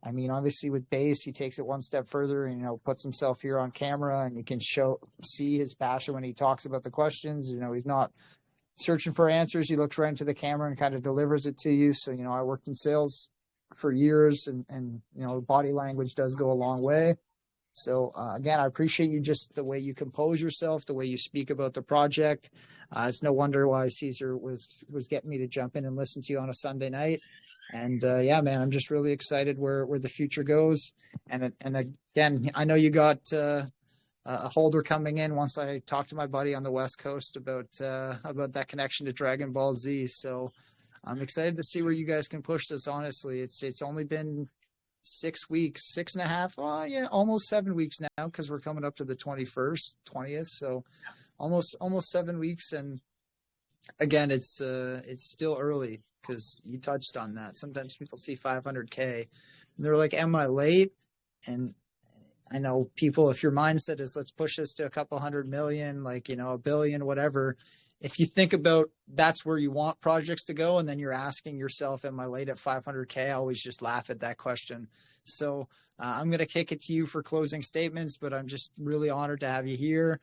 I mean, obviously with Base, he takes it one step further and, puts himself here on camera, and you can see his passion when he talks about the questions. He's not searching for answers. He looks right into the camera and kind of delivers it to you. So, I worked in sales for years and body language does go a long way. So again, I appreciate you just the way you compose yourself, the way you speak about the project. It's no wonder why Caesar was getting me to jump in and listen to you on a Sunday night. And yeah, man, I'm just really excited where the future goes. And again, I know you got a holder coming in once I talk to my buddy on the West Coast about that connection to Dragon Ball Z. So I'm excited to see where you guys can push this. Honestly, it's only been 6 weeks, 6.5, oh yeah, almost 7 weeks now, because we're coming up to the 21st, 20th. So almost 7 weeks. And again, it's still early, because you touched on that. Sometimes people see 500K and they're like, am I late? And I know people, if your mindset is let's push this to a couple 100 million, like, you know, 1 billion, whatever. If you think about that's where you want projects to go, and then you're asking yourself, am I late at 500K? I always just laugh at that question. So I'm going to kick it to you for closing statements, but I'm just really honored to have you here.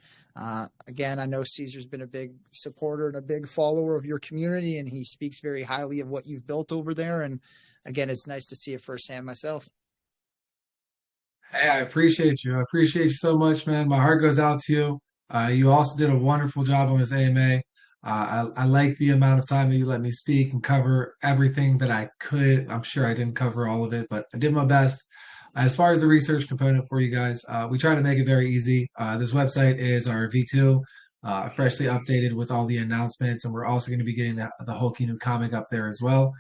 Again, I know Caesar's been a big supporter and a big follower of your community, and he speaks very highly of what you've built over there. And again, it's nice to see it firsthand myself. Hey, I appreciate you. I appreciate you so much, man. My heart goes out to you. You also did a wonderful job on this AMA. I like the amount of time that you let me speak and cover everything that I could. I'm sure I didn't cover all of it, but I did my best. As far as the research component for you guys, we try to make it very easy. This website is our V2, freshly updated with all the announcements, and we're also going to be getting the Hulk Inu comic up there as well.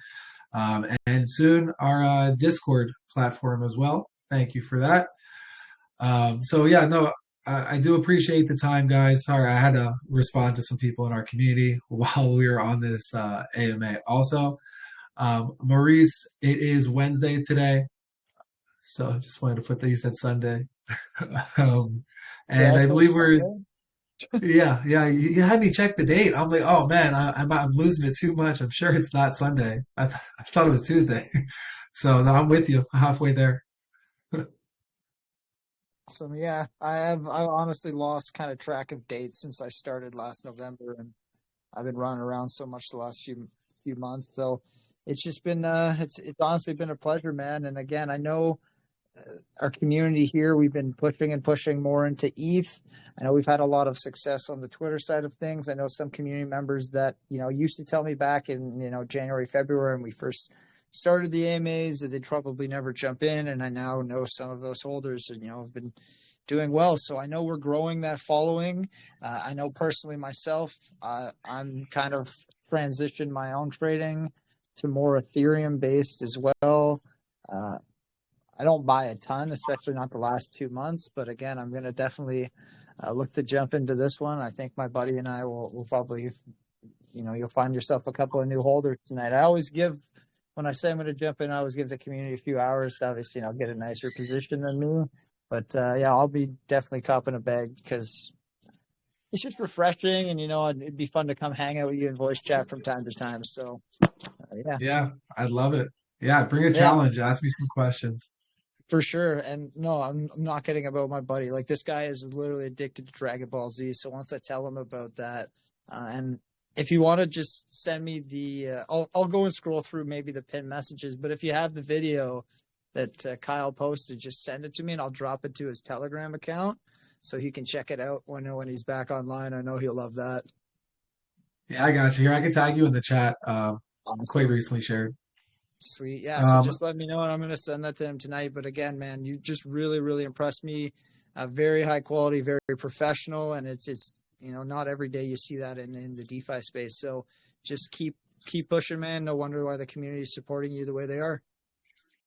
And soon our Discord platform as well. Thank you for that. So yeah, no, I do appreciate the time, guys. Sorry, I had to respond to some people in our community while we were on this AMA. Also, Maurice, it is Wednesday today, so I just wanted to put that you said Sunday, and I believe we're yeah, You had me check the date. I'm like, oh man, I'm losing it too much. I'm sure it's not Sunday. I thought it was Tuesday. So no, I'm with you. I'm halfway there. So yeah, I honestly lost kind of track of dates since I started last November, and I've been running around so much the last few months. So it's just been it's honestly been a pleasure, man. And again, I know our community here, we've been pushing more into ETH. I know we've had a lot of success on the Twitter side of things. I know some community members that, you know, used to tell me back in, you know, January, February, when we first started the AMAs, that they'd probably never jump in. And I now know some of those holders, you know, have been doing well. So I know we're growing that following. I know personally myself, I'm kind of transitioned my own trading to more Ethereum based as well. I don't buy a ton, especially not the last 2 months. But again, I'm going to definitely look to jump into this one. I think my buddy and I will probably, you know, you'll find yourself a couple of new holders tonight. I always give, when I say I'm going to jump in, I always give the community a few hours to obviously, you know, get a nicer position than me. But yeah, I'll be definitely copping a bag because it's just refreshing, and you know, it'd be fun to come hang out with you and voice chat from time to time. So Yeah, I'd love it. Yeah, bring a challenge. Ask me some questions. For sure. And no, I'm not kidding about my buddy. Like, this guy is literally addicted to Dragon Ball Z. So once I tell him about that, and if you want to just send me the, I'll go and scroll through maybe the pinned messages. But if you have the video that Kyle posted, just send it to me and I'll drop it to his Telegram account so he can check it out when he's back online. I know he'll love that. Yeah, I got you here. I can tag you in the chat. Clay recently shared. Sweet. Yeah. So just let me know, and I'm going to send that to him tonight. But again, man, you just really, really impressed me. Very high quality, very professional. And it's, you know, not every day you see that in the DeFi space. So just keep pushing, man. No wonder why the community is supporting you the way they are.